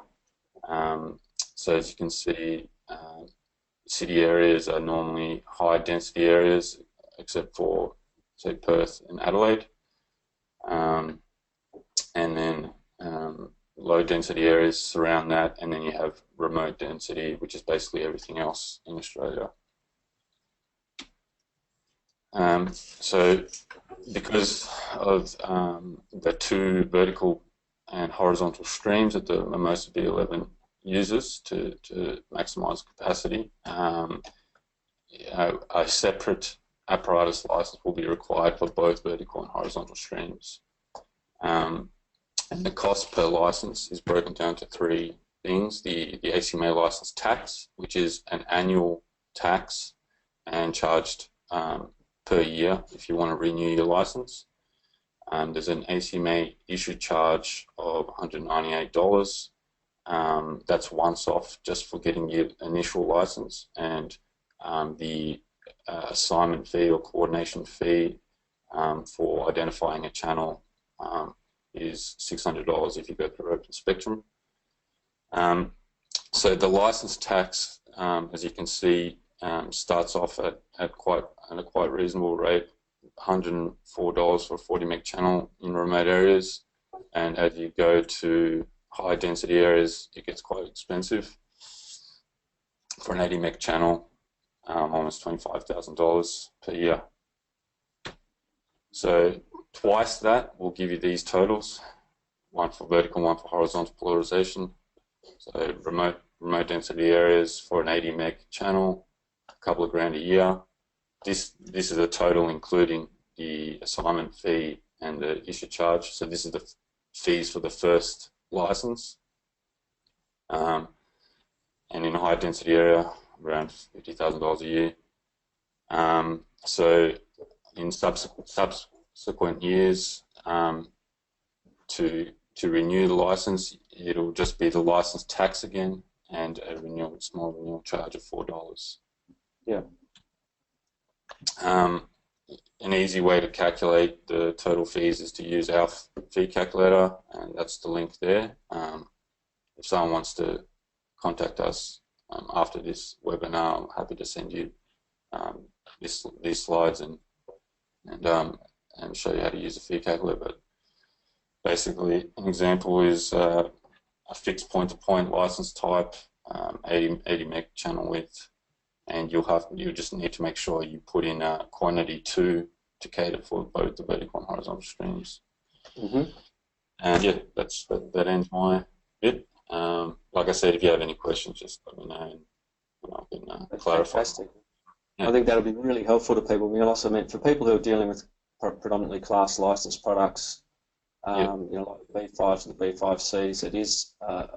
S4: So as you can see, city areas are normally high density areas, except for, say, Perth and Adelaide. And then low density areas surround that, and then you have remote density, which is basically everything else in Australia. So because of the 2 vertical and horizontal streams that the Mimosa V11 uses to maximize capacity, a separate apparatus license will be required for both vertical and horizontal streams. And the cost per license is broken down to 3 things. The ACMA license tax, which is an annual tax and charged per year if you want to renew your license. There's an ACMA issue charge of $198. That's once off just for getting your initial license, and the assignment fee or coordination fee for identifying a channel is $600 if you go through Open Spectrum. So the license tax, as you can see, starts off at a quite reasonable rate, $104 for a 40 meg channel in remote areas, and as you go to high density areas, it gets quite expensive. For an 80 meg channel, almost $25,000 per year. So twice that will give you these totals: one for vertical, one for horizontal polarization. So remote density areas for an 80 meg channel, a couple of grand a year. This is a total including the assignment fee and the issue charge. So this is the fees for the first license. And in a high density area, around $50,000 a year. So in subsequent years, to renew the license, it'll just be the license tax again and a small renewal charge of $4.
S1: Yeah.
S4: An easy way to calculate the total fees is to use our fee calculator, and that's the link there. If someone wants to contact us after this webinar, I'm happy to send you these slides and show you how to use a fee calculator. But basically, an example is a fixed point-to-point license type, 80 meg channel width, and you just need to make sure you put in quantity 2 to cater for both the vertical and horizontal streams. And yeah, that ends my bit. Like I said, if you have any questions, just let me know and I can clarify.
S1: Fantastic.
S4: Yeah.
S1: I think that'll be really helpful to people. We also meant for people who are dealing with predominantly class license products, you know, like the B5s and the B5Cs. It is a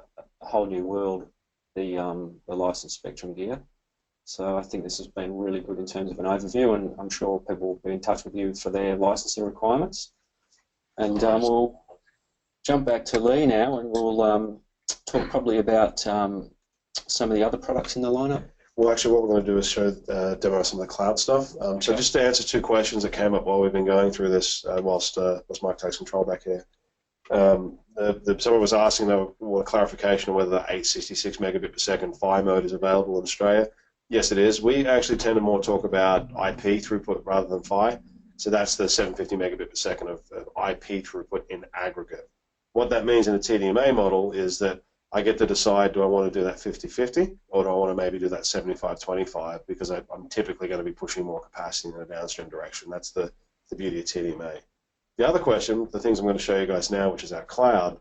S1: whole new world, the license spectrum gear. So I think this has been really good in terms of an overview, and I'm sure people will be in touch with you for their licensing requirements. And we'll jump back to Lee now, and we'll talk probably about some of the other products in the lineup.
S2: Well, actually, what we're going to do is show demo some of the cloud stuff. So just to answer two questions that came up while we've been going through this, whilst Mike takes control back here. Someone was asking though, a clarification of whether the 866 megabit per second PHY mode is available in Australia. Yes, it is. We actually tend to more talk about IP throughput rather than PHY. So that's the 750 megabit per second of IP throughput in aggregate. What that means in a TDMA model is that I get to decide, do I want to do that 50-50 or do I want to maybe do that 75-25 because I'm typically going to be pushing more capacity in a downstream direction. That's the beauty of TDMA. The other question, the things I'm going to show you guys now, which is our cloud,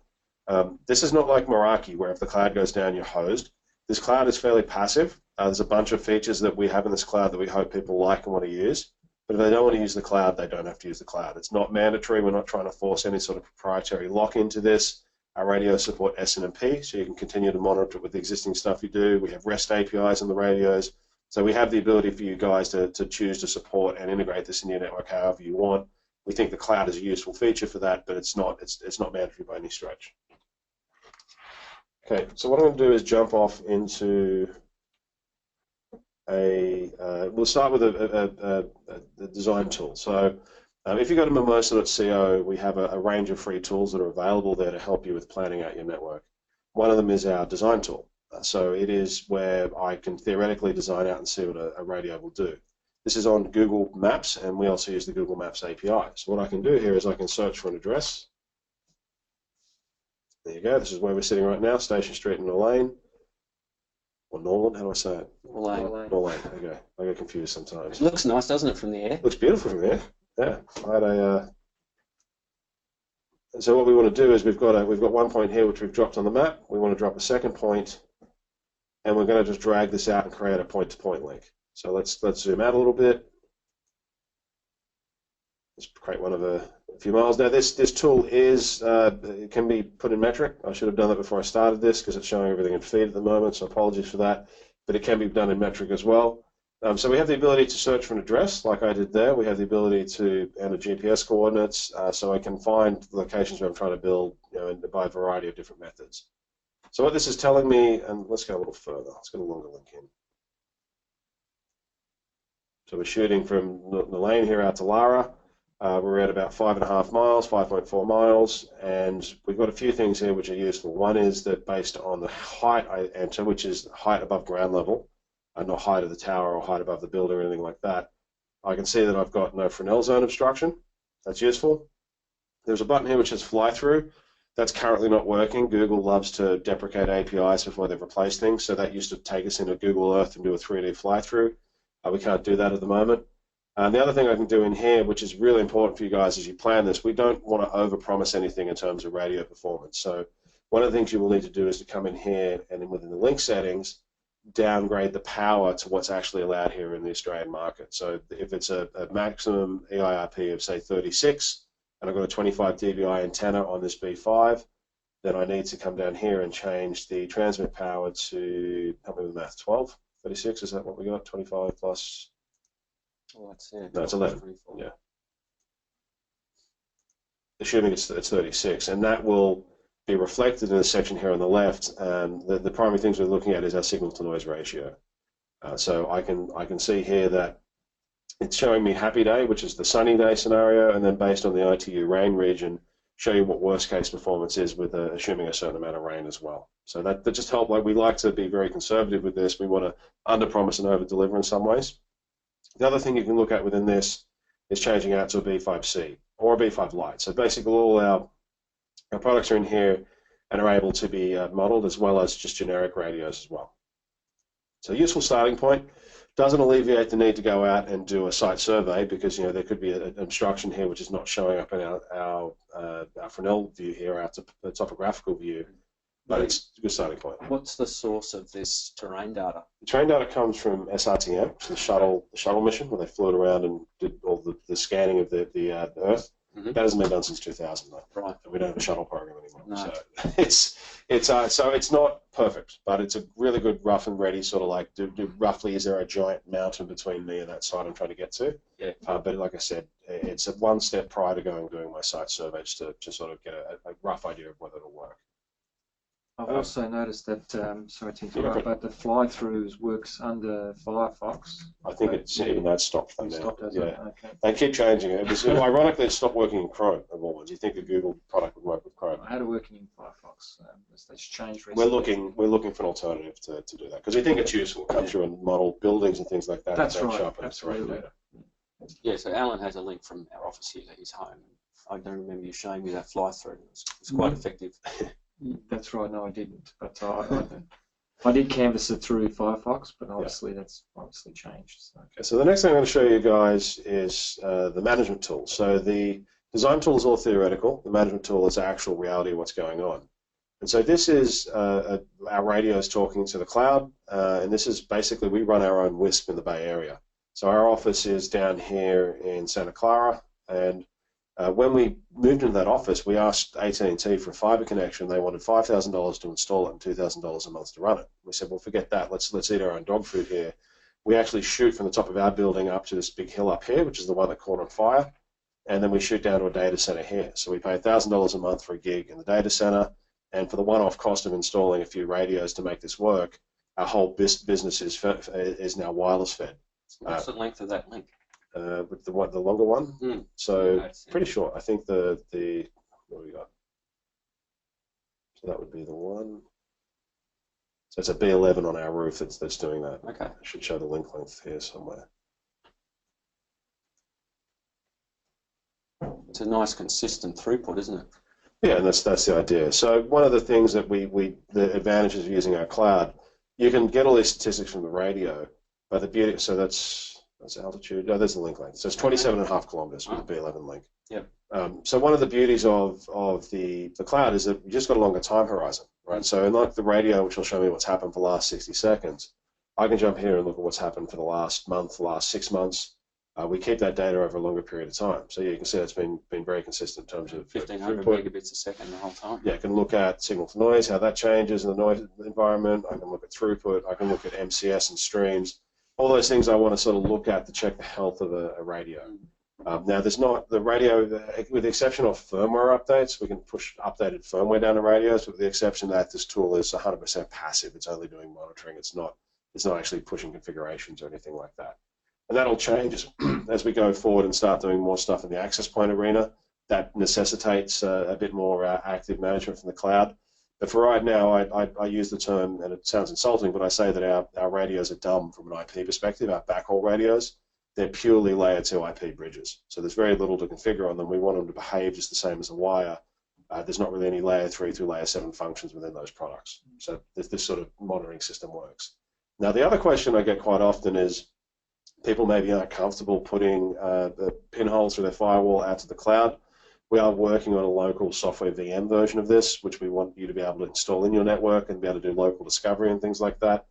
S2: this is not like Meraki where if the cloud goes down, you're hosed. This cloud is fairly passive. There's a bunch of features that we have in this cloud that we hope people like and want to use. But if they don't want to use the cloud, they don't have to use the cloud. It's not mandatory. We're not trying to force any sort of proprietary lock into this. Our radios support SNMP, so you can continue to monitor it with the existing stuff you do. We have REST APIs on the radios. So we have the ability for you guys to choose to support and integrate this in your network however you want. We think the cloud is a useful feature for that, but it's not mandatory by any stretch. Okay, so what I'm going to do is jump off into we'll start with a design tool. So if you go to mimosa.co, we have a range of free tools that are available there to help you with planning out your network. One of them is our design tool. So it is where I can theoretically design out and see what a radio will do. This is on Google Maps, and we also use the Google Maps API. So what I can do here is I can search for an address. There you go. This is where we're sitting right now, Station Street in Norlane. Or Norland, how do I say it?
S1: Norlane.
S2: Norlane, okay. I get confused sometimes.
S1: It looks nice, doesn't it, from the air?
S2: Looks beautiful from there. Yeah. I had so what we want to do is we've got one point here which we've dropped on the map. We want to drop a second point, and we're going to just drag this out and create a point-to-point link. So let's zoom out a little bit. Let's create one of a few miles. Now this tool is it can be put in metric. I should have done that before I started this because it's showing everything in feet at the moment, so apologies for that. But it can be done in metric as well. So we have the ability to search for an address like I did there. We have the ability to enter GPS coordinates, so I can find locations where I'm trying to build, by a variety of different methods. So what this is telling me, and let's go a little further. Let's get a longer link in. So we're shooting from the lane here out to Lara. We're at about 5.5 miles, 5.4 miles, and we've got a few things here which are useful. One is that based on the height I enter, which is height above ground level, and not height of the tower or height above the building or anything like that, I can see that I've got no Fresnel zone obstruction. That's useful. There's a button here which says fly through. That's currently not working. Google loves to deprecate APIs before they've replaced things, so that used to take us into Google Earth and do a 3D fly through. We can't do that at the moment. The other thing I can do in here, which is really important for you guys as you plan this, we don't want to overpromise anything in terms of radio performance. So one of the things you will need to do is to come in here and then within the link settings, downgrade the power to what's actually allowed here in the Australian market. So if it's a maximum EIRP of say 36, and I've got a 25 dBi antenna on this B5, then I need to come down here and change the transmit power to, help me with the math, 12? 36, is that what we got? 25 plus?
S1: Oh, that's it.
S2: No, it's 11. Yeah. Assuming it's 36, and that will be reflected in the section here on the left. The primary things we're looking at is our signal-to-noise ratio. So I can see here that it's showing me happy day, which is the sunny day scenario, and then based on the ITU rain region, show you what worst case performance is with assuming a certain amount of rain as well. So that just help. Like we like to be very conservative with this. We want to under-promise and over-deliver in some ways. The other thing you can look at within this is changing out to a B5C or a B5 Lite. So basically all our products are in here and are able to be modeled as well as just generic radios as well. So useful starting point. Doesn't alleviate the need to go out and do a site survey because there could be an obstruction here which is not showing up in our Fresnel view here, our topographical view, but it's a good starting point.
S1: What's the source of this terrain data?
S2: The terrain data comes from SRTM, which is the shuttle mission where they flew it around and did all the scanning of the Earth. Mm-hmm. That hasn't been done since 2000, though.
S1: Right.
S2: We don't have a shuttle program anymore.
S1: No.
S2: So it's not perfect, but it's a really good rough and ready sort of like roughly is there a giant mountain between me and that site I'm trying to get to?
S1: Yeah.
S2: But like I said, it's one step prior to going and doing my site survey just to sort of get a rough idea of whether it'll work.
S3: I've also noticed that, sorry to interrupt, but the fly-throughs works under Firefox.
S2: I think it's even that stopped them now.
S3: Stopped,
S2: Yeah,
S3: okay.
S2: they keep changing it. It was ironically it stopped working in Chrome of all ones. You think a Google product would work with Chrome?
S3: How to working in Firefox? That's changed recently.
S2: We're looking for an alternative to do that because we think it's useful. Come through and model buildings and things like that.
S3: That's right.
S2: Sharpen
S3: Absolutely.
S1: Yeah, so Alan has a link from our office here to his home. I don't remember you showing me that fly-through. It's quite effective.
S3: That's right. No, I didn't. But I did canvas it through Firefox, but obviously that's obviously changed. So.
S2: Okay, so the next thing I'm going to show you guys is the management tool. So the design tool is all theoretical. The management tool is actual reality of what's going on. And so this is our radios talking to the cloud, and this is basically we run our own WISP in the Bay Area. So our office is down here in Santa Clara, and when we moved into that office, we asked AT&T for a fiber connection. They wanted $5,000 to install it and $2,000 a month to run it. We said, well, forget that. Let's eat our own dog food here. We actually shoot from the top of our building up to this big hill up here, which is the one that caught on fire, and then we shoot down to a data center here. So we pay $1,000 a month for a gig in the data center, and for the one-off cost of installing a few radios to make this work, our whole business is now wireless fed.
S1: What's the length of that link?
S2: With the longer one, so pretty short. I think the what do we got? So that would be the one. So it's a B11 on our roof that's doing that.
S1: Okay.
S2: I should show the link length here somewhere.
S1: It's a nice consistent throughput, isn't it?
S2: Yeah, and that's the idea. So one of the things that the advantages of using our cloud, you can get all these statistics from the radio, but the beauty, so that's altitude. Oh, there's the link length. So it's 27.5 kilometers with the B11 link.
S1: Yep.
S2: So one of the beauties of the cloud is that you just got a longer time horizon, right? So unlike the radio, which will show me what's happened for the last 60 seconds, I can jump here and look at what's happened for the last month, the last 6 months. We keep that data over a longer period of time. So yeah, you can see it's been very consistent in terms of
S1: 1,500 megabits a second the whole time.
S2: Yeah, I can look at signal to noise, how that changes in the noise environment. I can look at throughput. I can look at MCS and streams. All those things I want to sort of look at to check the health of a radio. Now, there's not the radio, with the exception of firmware updates, we can push updated firmware down to radios, but with the exception that this tool is 100% passive. It's only doing monitoring. It's not actually pushing configurations or anything like that. And that'll change as we go forward and start doing more stuff in the access point arena. That necessitates a bit more active management from the cloud. But for right now, I use the term, and it sounds insulting, but I say that our radios are dumb from an IP perspective, our backhaul radios. They're purely layer 2 IP bridges. So there's very little to configure on them. We want them to behave just the same as a wire. There's not really any layer 3 through layer 7 functions within those products. So this sort of monitoring system works. Now, the other question I get quite often is people maybe aren't comfortable putting the pinholes through their firewall out to the cloud. We are working on a local software VM version of this, which we want you to be able to install in your network and be able to do local discovery and things like that.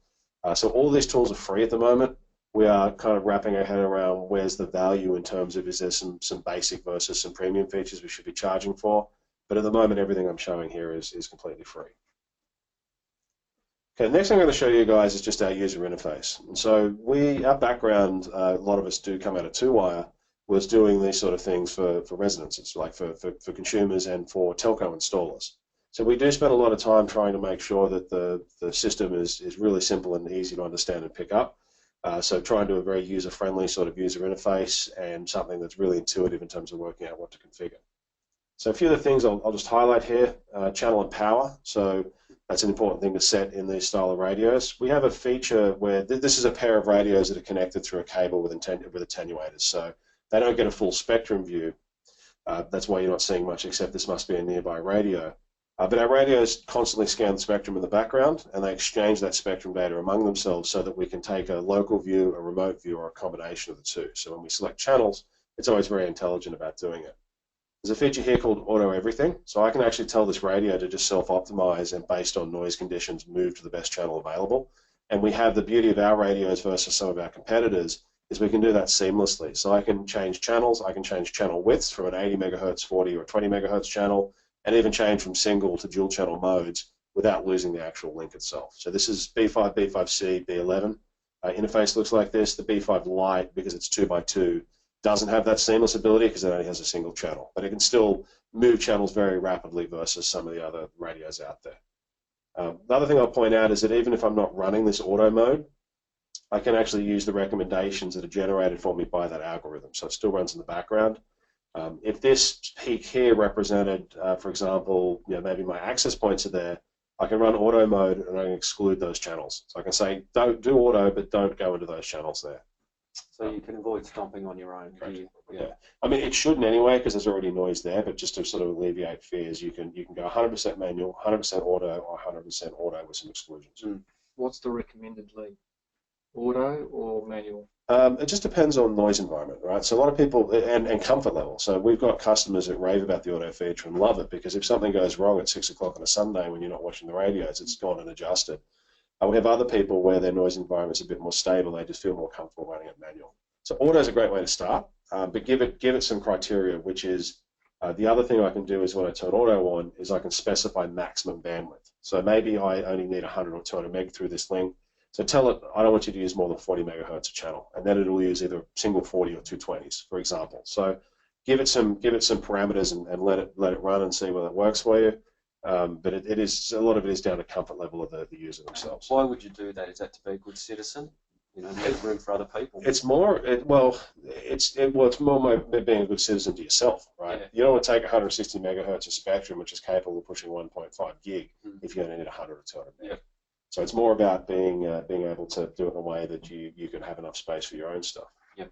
S2: So all these tools are free at the moment. We are kind of wrapping our head around where's the value in terms of is there some basic versus some premium features we should be charging for. But at the moment, everything I'm showing here is completely free. Okay, next thing I'm going to show you guys is just our user interface. And so our background, a lot of us do come out of 2-wire, was doing these sort of things for residents. It's like for consumers and for telco installers. So we do spend a lot of time trying to make sure that the system is really simple and easy to understand and pick up. So trying to do a very user-friendly sort of user interface and something that's really intuitive in terms of working out what to configure. So a few of the things I'll just highlight here, channel and power. So that's an important thing to set in these style of radios. We have a feature where this is a pair of radios that are connected through a cable with attenuators. So they don't get a full spectrum view. That's why you're not seeing much, except this must be a nearby radio. But our radios constantly scan the spectrum in the background, and they exchange that spectrum data among themselves so that we can take a local view, a remote view, or a combination of the two. So when we select channels, it's always very intelligent about doing it. There's a feature here called Auto Everything. So I can actually tell this radio to just self-optimize and based on noise conditions, move to the best channel available. And we have the beauty of our radios versus some of our competitors is we can do that seamlessly. So I can change channels, I can change channel widths from an 80 megahertz, 40 or 20 megahertz channel, and even change from single to dual channel modes without losing the actual link itself. So this is B5, B5C, B11. Interface looks like this. The B5 Lite, because it's 2x2, doesn't have that seamless ability because it only has a single channel, but it can still move channels very rapidly versus some of the other radios out there. The other thing I'll point out is that even if I'm not running this auto mode, I can actually use the recommendations that are generated for me by that algorithm. So it still runs in the background. If this peak here represented, for example, maybe my access points are there, I can run auto mode and I can exclude those channels. So I can say, don't do auto, but don't go into those channels there.
S1: So you can avoid stomping on your own.
S2: Yeah. I mean, it shouldn't anyway because there's already noise there, but just to sort of alleviate fears, you can go 100% manual, 100% auto, or 100% auto with some exclusions.
S3: What's the recommended lead? Auto or manual?
S2: It just depends on noise environment, right? So a lot of people, and comfort level. So we've got customers that rave about the auto feature and love it because if something goes wrong at 6 o'clock on a Sunday when you're not watching the radios, it's gone and adjusted. We have other people where their noise environment's a bit more stable. They just feel more comfortable running it manual. So auto is a great way to start, but give it some criteria, which is the other thing I can do is when I turn auto on is I can specify maximum bandwidth. So maybe I only need 100 or 200 meg through this link. So tell it, I don't want you to use more than 40 megahertz a channel, and then it'll use either single 40 or 220s, for example. So give it some parameters and let it run and see whether it works for you. But it is a lot of it is down to comfort level of the user themselves.
S1: Why would you do that? Is that to be a good citizen? Make room for other people.
S2: It's more it's more being a good citizen to yourself, right?
S1: Yeah.
S2: You don't want to take 160 megahertz of spectrum, which is capable of pushing 1.5 gig, if you only need 100 or 200 meg.
S1: Yeah.
S2: So it's more about being able to do it in a way that you can have enough space for your own stuff.
S1: Yep.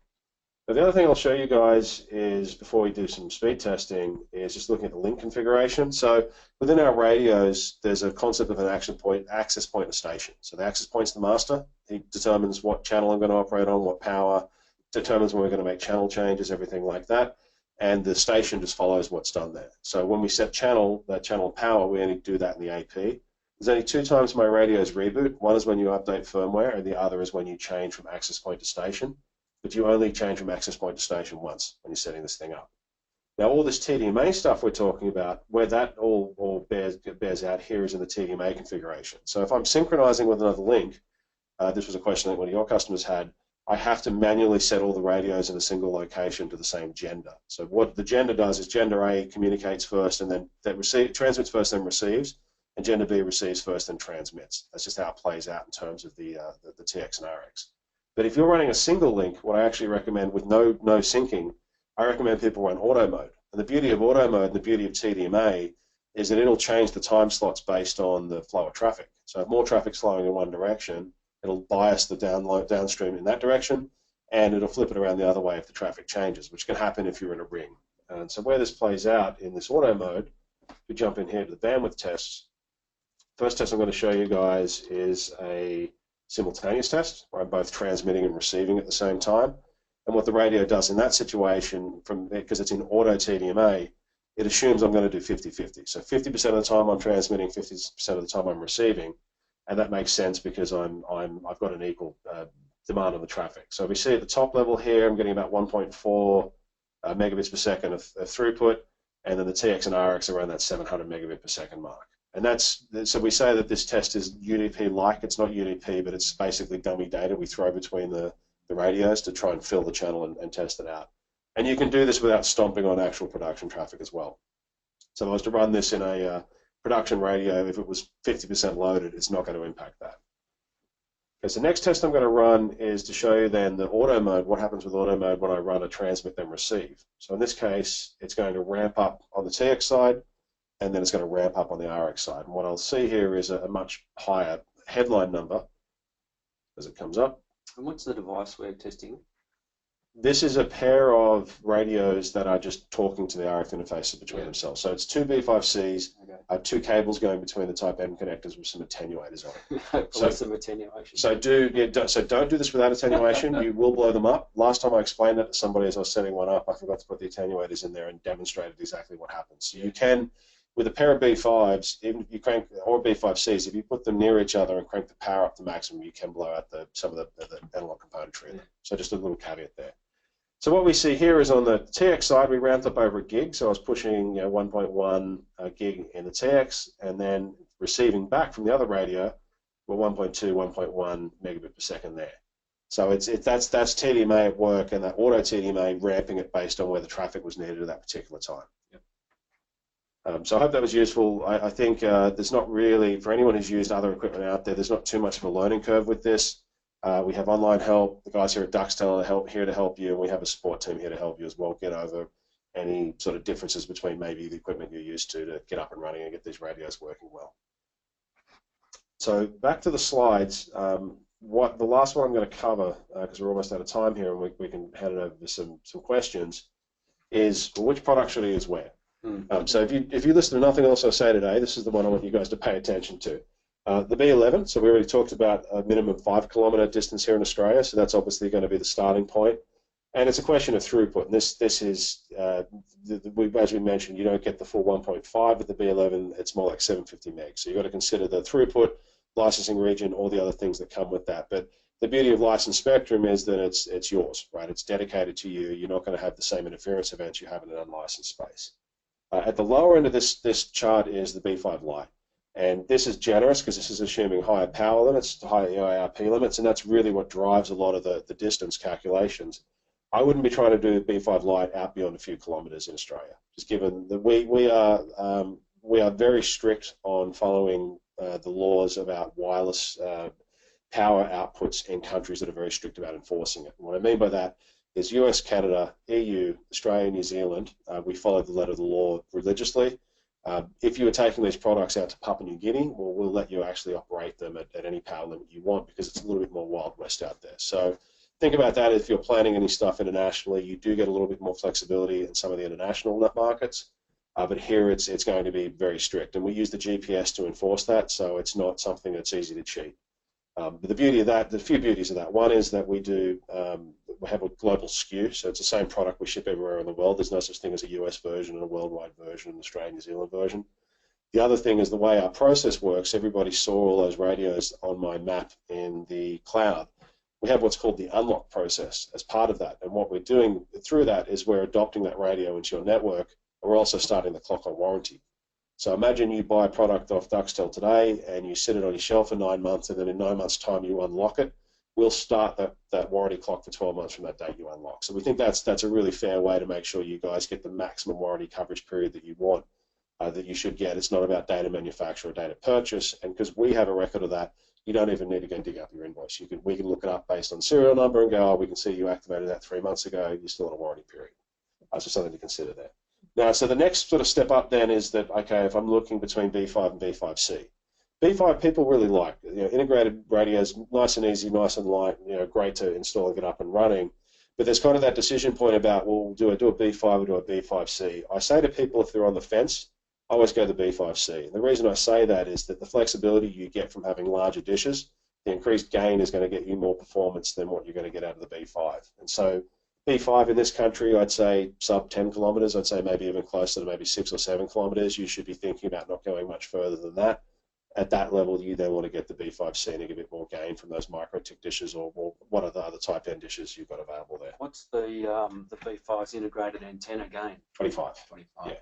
S2: But the other thing I'll show you guys is, before we do some speed testing, is just looking at the link configuration. So within our radios, there's a concept of an access point and a station. So the access point's the master. He determines what channel I'm going to operate on, what power, determines when we're going to make channel changes, everything like that. And the station just follows what's done there. So when we set that channel power, we only do that in the AP. There's only 2 times my radios reboot. One is when you update firmware, and the other is when you change from access point to station. But you only change from access point to station once when you're setting this thing up. Now, all this TDMA stuff we're talking about, where that all bears out here is in the TDMA configuration. So if I'm synchronizing with another link, this was a question that one of your customers had, I have to manually set all the radios in a single location to the same gender. So what the gender does is gender A communicates first, and then transmits first, then receives, and gender B receives first, then transmits. That's just how it plays out in terms of the TX and RX. But if you're running a single link, what I actually recommend with no syncing, I recommend people run auto mode. And the beauty of auto mode and the beauty of TDMA is that it'll change the time slots based on the flow of traffic. So if more traffic's flowing in one direction, it'll bias the downstream in that direction, and it'll flip it around the other way if the traffic changes, which can happen if you're in a ring. And so where this plays out in this auto mode, if we jump in here to the bandwidth tests, first test I'm going to show you guys is a simultaneous test, where I'm both transmitting and receiving at the same time. And what the radio does in that situation, because it's in auto TDMA, it assumes I'm going to do 50-50. So 50% of the time I'm transmitting, 50% of the time I'm receiving, and that makes sense because I've got an equal demand on the traffic. So we see at the top level here, I'm getting about 1.4 megabits per second of throughput, and then the TX and RX around that 700 megabit per second mark. And so we say that this test is UDP-like. It's not UDP, but it's basically dummy data we throw between the radios to try and fill the channel and test it out. And you can do this without stomping on actual production traffic as well. So if I was to run this in a production radio, if it was 50% loaded, it's not going to impact that. Okay, so the next test I'm going to run is to show you then the auto mode, what happens with auto mode when I run a transmit then receive. So in this case, it's going to ramp up on the TX side, and then it's going to ramp up on the RX side. And what I'll see here is a much higher headline number as it comes up.
S1: And what's the device we're testing?
S2: This is a pair of radios that are just talking to the RF interfaces between themselves. So it's 2 B5Cs, 2 cables going between the Type M connectors with some attenuators on it.
S1: So some attenuation.
S2: So don't do this without attenuation. You will blow them up. Last time I explained it to somebody as I was setting one up, I forgot to put the attenuators in there and demonstrated exactly what happens. So you can, with a pair of B5s, even if you crank, or B5Cs, if you put them near each other and crank the power up to maximum, you can blow out some of the analog componentry in there. So just a little caveat there. So what we see here is on the TX side, we ramped up over a gig. So I was pushing 1.1 gig in the TX, and then receiving back from the other radio, we're 1.2, 1.1 megabit per second there. So that's TDMA at work, and that auto TDMA ramping it based on where the traffic was needed at that particular time.
S1: Yep.
S2: So I hope that was useful. I think there's not really, for anyone who's used other equipment out there, there's not too much of a learning curve with this. We have online help. The guys here at Duxtel are here to help you, and we have a support team here to help you as well get over any sort of differences between maybe the equipment you're used to get up and running and get these radios working well. So back to the slides. What the last one I'm going to cover, because we're almost out of time here, and we can hand it over to some questions, is which product should I use where. So if you listen to nothing else I say today, this is the one I want you guys to pay attention to. The B11, so we already talked about a minimum 5 kilometre distance here in Australia, so that's obviously going to be the starting point. And it's a question of throughput. And this is, as we mentioned, you don't get the full 1.5 with the B11, it's more like 750 megs. So you've got to consider the throughput, licensing region, all the other things that come with that. But the beauty of licensed spectrum is that it's yours, right? It's dedicated to you. You're not going to have the same interference events you have in an unlicensed space. At the lower end of this chart is the B5 Lite. And this is generous because this is assuming higher power limits, higher EIRP limits, and that's really what drives a lot of the distance calculations. I wouldn't be trying to do B5 Lite out beyond a few kilometres in Australia, just given that we are very strict on following the laws about wireless power outputs in countries that are very strict about enforcing it. And what I mean by that is US, Canada, EU, Australia, New Zealand, we follow the letter of the law religiously. If you are taking these products out to Papua New Guinea, well, we'll let you actually operate them at any power limit you want because it's a little bit more Wild West out there. So think about that. If you're planning any stuff internationally, you do get a little bit more flexibility in some of the international markets. But here it's going to be very strict. And we use the GPS to enforce that, so it's not something that's easy to cheat. But the beauty of that, the few beauties of that, one is that we have a global SKU, so it's the same product we ship everywhere in the world. There's no such thing as a US version and a worldwide version, an Australian, New Zealand version. The other thing is the way our process works. Everybody saw all those radios on my map in the cloud. We have what's called the unlock process as part of that. And what we're doing through that is we're adopting that radio into your network, and we're also starting the clock on warranty. So imagine you buy a product off Duxtel today and you sit it on your shelf for 9 months, and then in 9 months' time you unlock it. We'll start that warranty clock for 12 months from that date you unlock. So we think that's a really fair way to make sure you guys get the maximum warranty coverage period that you want, that you should get. It's not about data manufacture or data purchase, and because we have a record of that, you don't even need to go dig up your invoice. We can look it up based on serial number and go, oh, we can see you activated that 3 months ago, you're still in a warranty period. So something to consider there. Now, so the next sort of step up then is that, okay, if I'm looking between B5 and B5C, B5 people really like, integrated radios, nice and easy, nice and light, great to install and get up and running. But there's kind of that decision point about, well, do I do a B5 or do a B5C? I say to people, if they're on the fence, I always go the B5C. And the reason I say that is that the flexibility you get from having larger dishes, the increased gain is going to get you more performance than what you're going to get out of the B5. And so B5 in this country, I'd say sub 10 kilometres, I'd say maybe even closer to maybe 6 or 7 kilometres. You should be thinking about not going much further than that. At that level, you then want to get the B5C and get a bit more gain from those micro tick dishes or what are the other type N dishes you've got available there.
S1: What's the B5's integrated antenna gain?
S2: 25.
S1: 25,
S2: yeah.
S1: Okay.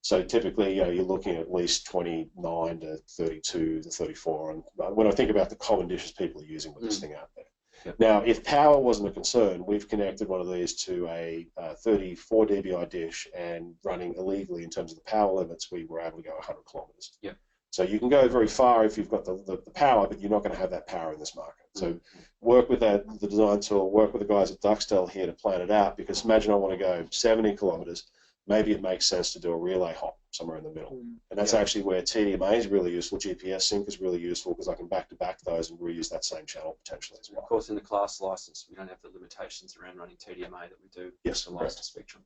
S2: So typically, you're looking at least 29 to 32 to 34. And when I think about the common dishes people are using with this thing out there.
S1: Yep.
S2: Now, if power wasn't a concern, we've connected one of these to a 34 dBi dish, and running illegally in terms of the power limits, we were able to go 100 kilometres.
S1: Yep.
S2: So you can go very far if you've got the power, but you're not going to have that power in this market. So work with the design tool, work with the guys at Duxtel here to plan it out, because imagine I want to go 70 kilometres, maybe it makes sense to do a relay hop somewhere in the middle. And that's actually where TDMA is really useful, GPS sync is really useful, because I can back-to-back those and reuse that same channel potentially as well.
S1: Of course, in the class license, we don't have the limitations around running TDMA that we do
S2: yes,
S1: the licensed spectrum.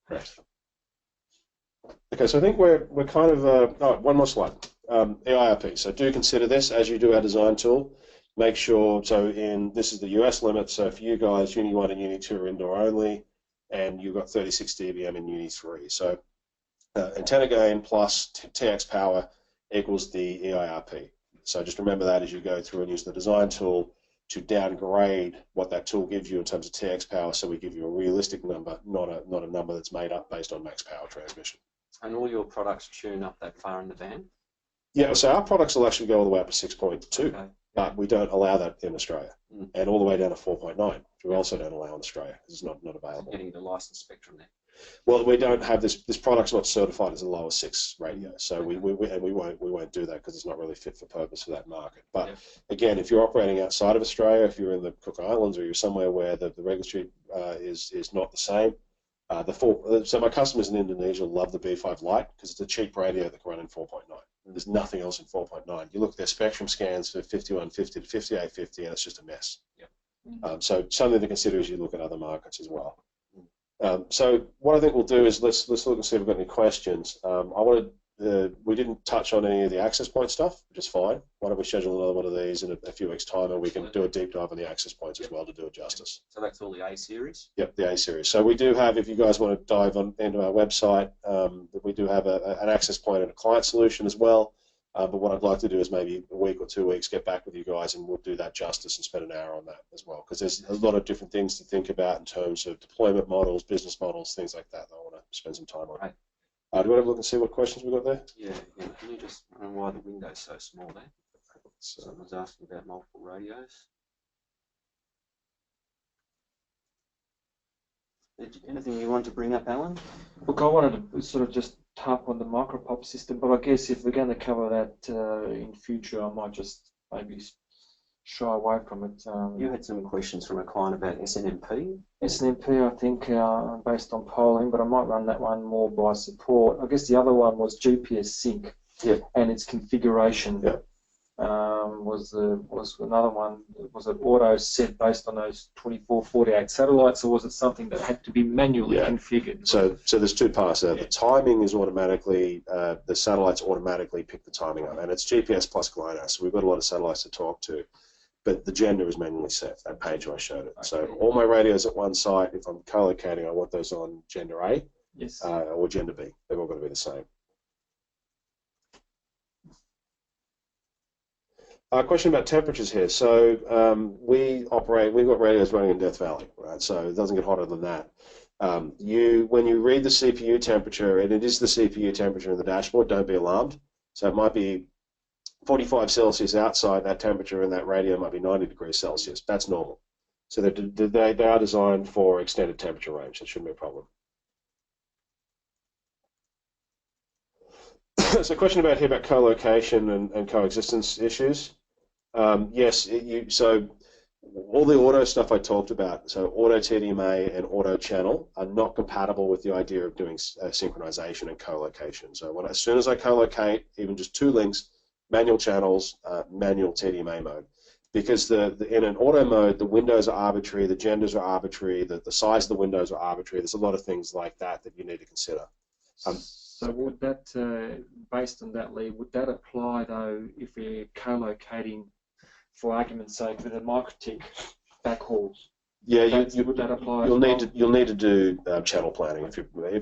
S2: Correct. Okay, so I think we're kind of, one more slide. EIRP. So do consider this as you do our design tool. Make sure, this is the US limit, so for you guys, Uni 1 and Uni 2 are indoor only, and you've got 36 dBm in Uni 3. So antenna gain plus TX power equals the EIRP. So just remember that as you go through and use the design tool to downgrade what that tool gives you in terms of TX power, so we give you a realistic number, not a number that's made up based on max power transmission.
S1: And all your products tune up that far in the band?
S2: Yeah, so our products will actually go all the way up to 6.2,
S1: Okay.
S2: but we don't allow that in Australia, and all the way down to 4.9, which we also don't allow in Australia because it's not available.
S1: Getting the licensed spectrum there.
S2: Well, we don't have this. This product's not certified as a lower 6 radio, so we won't do that because it's not really fit for purpose for that market. But again, if you're operating outside of Australia, if you're in the Cook Islands or you're somewhere where the regulatory is not the same, so my customers in Indonesia love the B5 Lite because it's a cheap radio that can run in 4.9. There's nothing else in 4.9. You look at their spectrum scans for 5150 to 5850, and it's just a mess. So something to consider as you look at other markets as well. So what I think we'll do is let's look and see if we've got any questions. We didn't touch on any of the access point stuff, which is fine. Why don't we schedule another one of these in a few weeks' time, and we can do a deep dive on the access points as well to do it justice.
S5: So that's all the A series?
S2: Yep, the A series. So we do have, if you guys want to dive into our website, we do have an access point and a client solution as well. But what I'd like to do is maybe a week or 2 weeks get back with you guys and we'll do that justice and spend an hour on that as well. Because there's a lot of different things to think about in terms of deployment models, business models, things like that I want to spend some time on.
S5: Right.
S2: Do you want to look and see what questions we've got there?
S5: Yeah. Can you just run why the window's so small there? Someone's asking about multiple radios. Anything you want to bring up, Alan?
S3: Look, I wanted to sort of just harp on the micropop system, but I guess if we're going to cover that in future, I might just maybe shy away from it.
S5: You had some questions from a client about SNMP.
S3: SNMP, I think, based on polling, but I might run that one more by support. I guess the other one was GPS sync and its configuration. Was another one. Was it auto set based on those 24-48 satellites, or was it something that had to be manually configured?
S2: So there's two parts there. The timing is automatically, the satellites automatically pick the timing up, and it's GPS plus GLONASS. So we've got a lot of satellites to talk to, but the gender is manually set. That page I showed it. Okay. So all my radios at one site, if I'm co-locating, I want those on gender A or gender B. They've all got to be the same. Question about temperatures here. So we've got radios running in Death Valley, right? So it doesn't get hotter than that. When you read the CPU temperature, and it is the CPU temperature in the dashboard, don't be alarmed. So it might be 45 Celsius outside, that temperature in that radio might be 90 degrees Celsius. That's normal. So they are designed for extended temperature range. That shouldn't be a problem. So a question about here about co-location and coexistence issues. Yes, so all the auto stuff I talked about, so auto TDMA and auto channel are not compatible with the idea of doing synchronization and co-location. So as soon as I co-locate, even just 2 links, manual channels, manual TDMA mode. Because in an auto mode, the windows are arbitrary, the genders are arbitrary, the size of the windows are arbitrary. There's a lot of things like that you need to consider.
S3: So would that, based on that, Lee, would that apply though if we're co-locating, for argument's sake, with a MikroTik backhauls?
S2: Yeah,
S3: would that apply?
S2: You'll need to do channel planning. If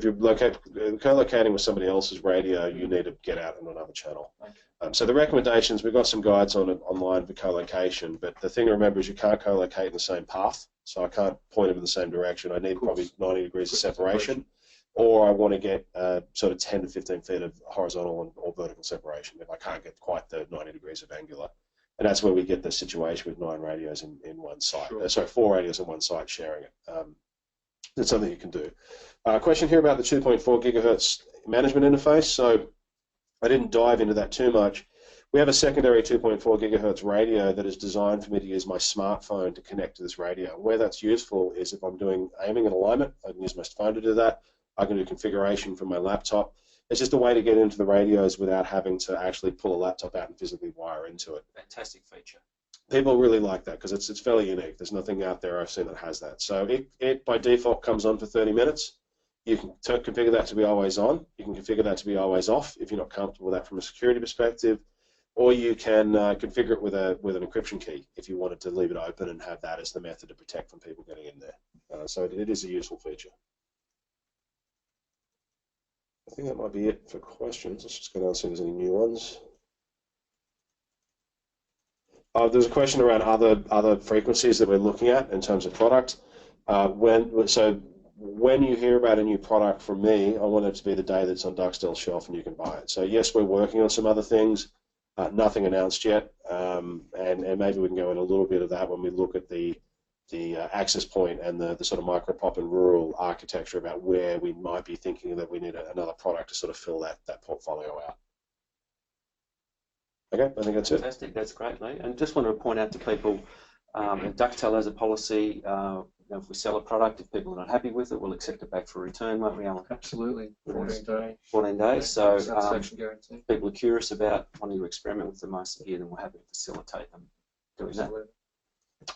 S2: you're co-locating with somebody else's radio, you need to get out on another channel. Okay. So the recommendations, we've got some guides on it online for co-location, but the thing to remember is you can't co-locate in the same path. So I can't point them in the same direction. I need probably 90 degrees of separation. Or I want to get sort of 10 to 15 feet of horizontal or vertical separation if I can't get quite the 90 degrees of angular. And that's where we get the situation with 9 radios in one site. Sure. 4 radios in one site sharing it. That's something you can do. Question here about the 2.4 gigahertz management interface. So I didn't dive into that too much. We have a secondary 2.4 gigahertz radio that is designed for me to use my smartphone to connect to this radio. Where that's useful is if I'm doing aiming and alignment, I can use my phone to do that. I can do configuration from my laptop. It's just a way to get into the radios without having to actually pull a laptop out and physically wire into it.
S5: Fantastic feature.
S2: People really like that because it's fairly unique. There's nothing out there I've seen that has that. So it by default comes on for 30 minutes. You can configure that to be always on. You can configure that to be always off if you're not comfortable with that from a security perspective. Or you can configure it with an encryption key if you wanted to leave it open and have that as the method to protect from people getting in there. So it is a useful feature. I think that might be it for questions. Let's just go down and see if there's any new ones. There's a question around other frequencies that we're looking at in terms of product. When you hear about a new product from me, I want it to be the day that's on Duxtel's shelf and you can buy it. So yes, we're working on some other things. Nothing announced yet, and maybe we can go in a little bit of that when we look at the access point and the sort of micro pop and rural architecture about where we might be thinking that we need another product to sort of fill that portfolio out. Okay, I think that's it.
S1: Fantastic, that's great, Lee. And just wanted to point out to people, Duxtel has a policy, if we sell a product, if people are not happy with it, we'll accept it back for return, won't we, Alan?
S3: Absolutely,
S1: 14 days. So
S3: satisfaction guarantee.
S1: if people are curious about wanting to experiment with the Mimosa gear, then we're happy to facilitate them doing
S3: Absolutely.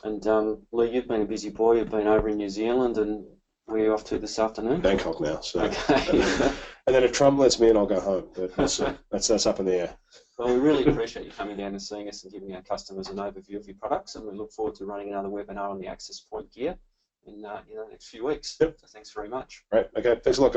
S1: that. And Lee, you've been a busy boy. You've been over in New Zealand, and where are you off to this afternoon?
S2: Bangkok now. So.
S1: Okay.
S2: And then if Trump lets me in, I'll go home. But that's up in the air.
S1: Well, we really appreciate you coming down and seeing us and giving our customers an overview of your products, and we look forward to running another webinar on the access point gear in the next few weeks.
S2: Yep.
S1: So thanks very much.
S2: Right. Okay. Thanks a lot, guys.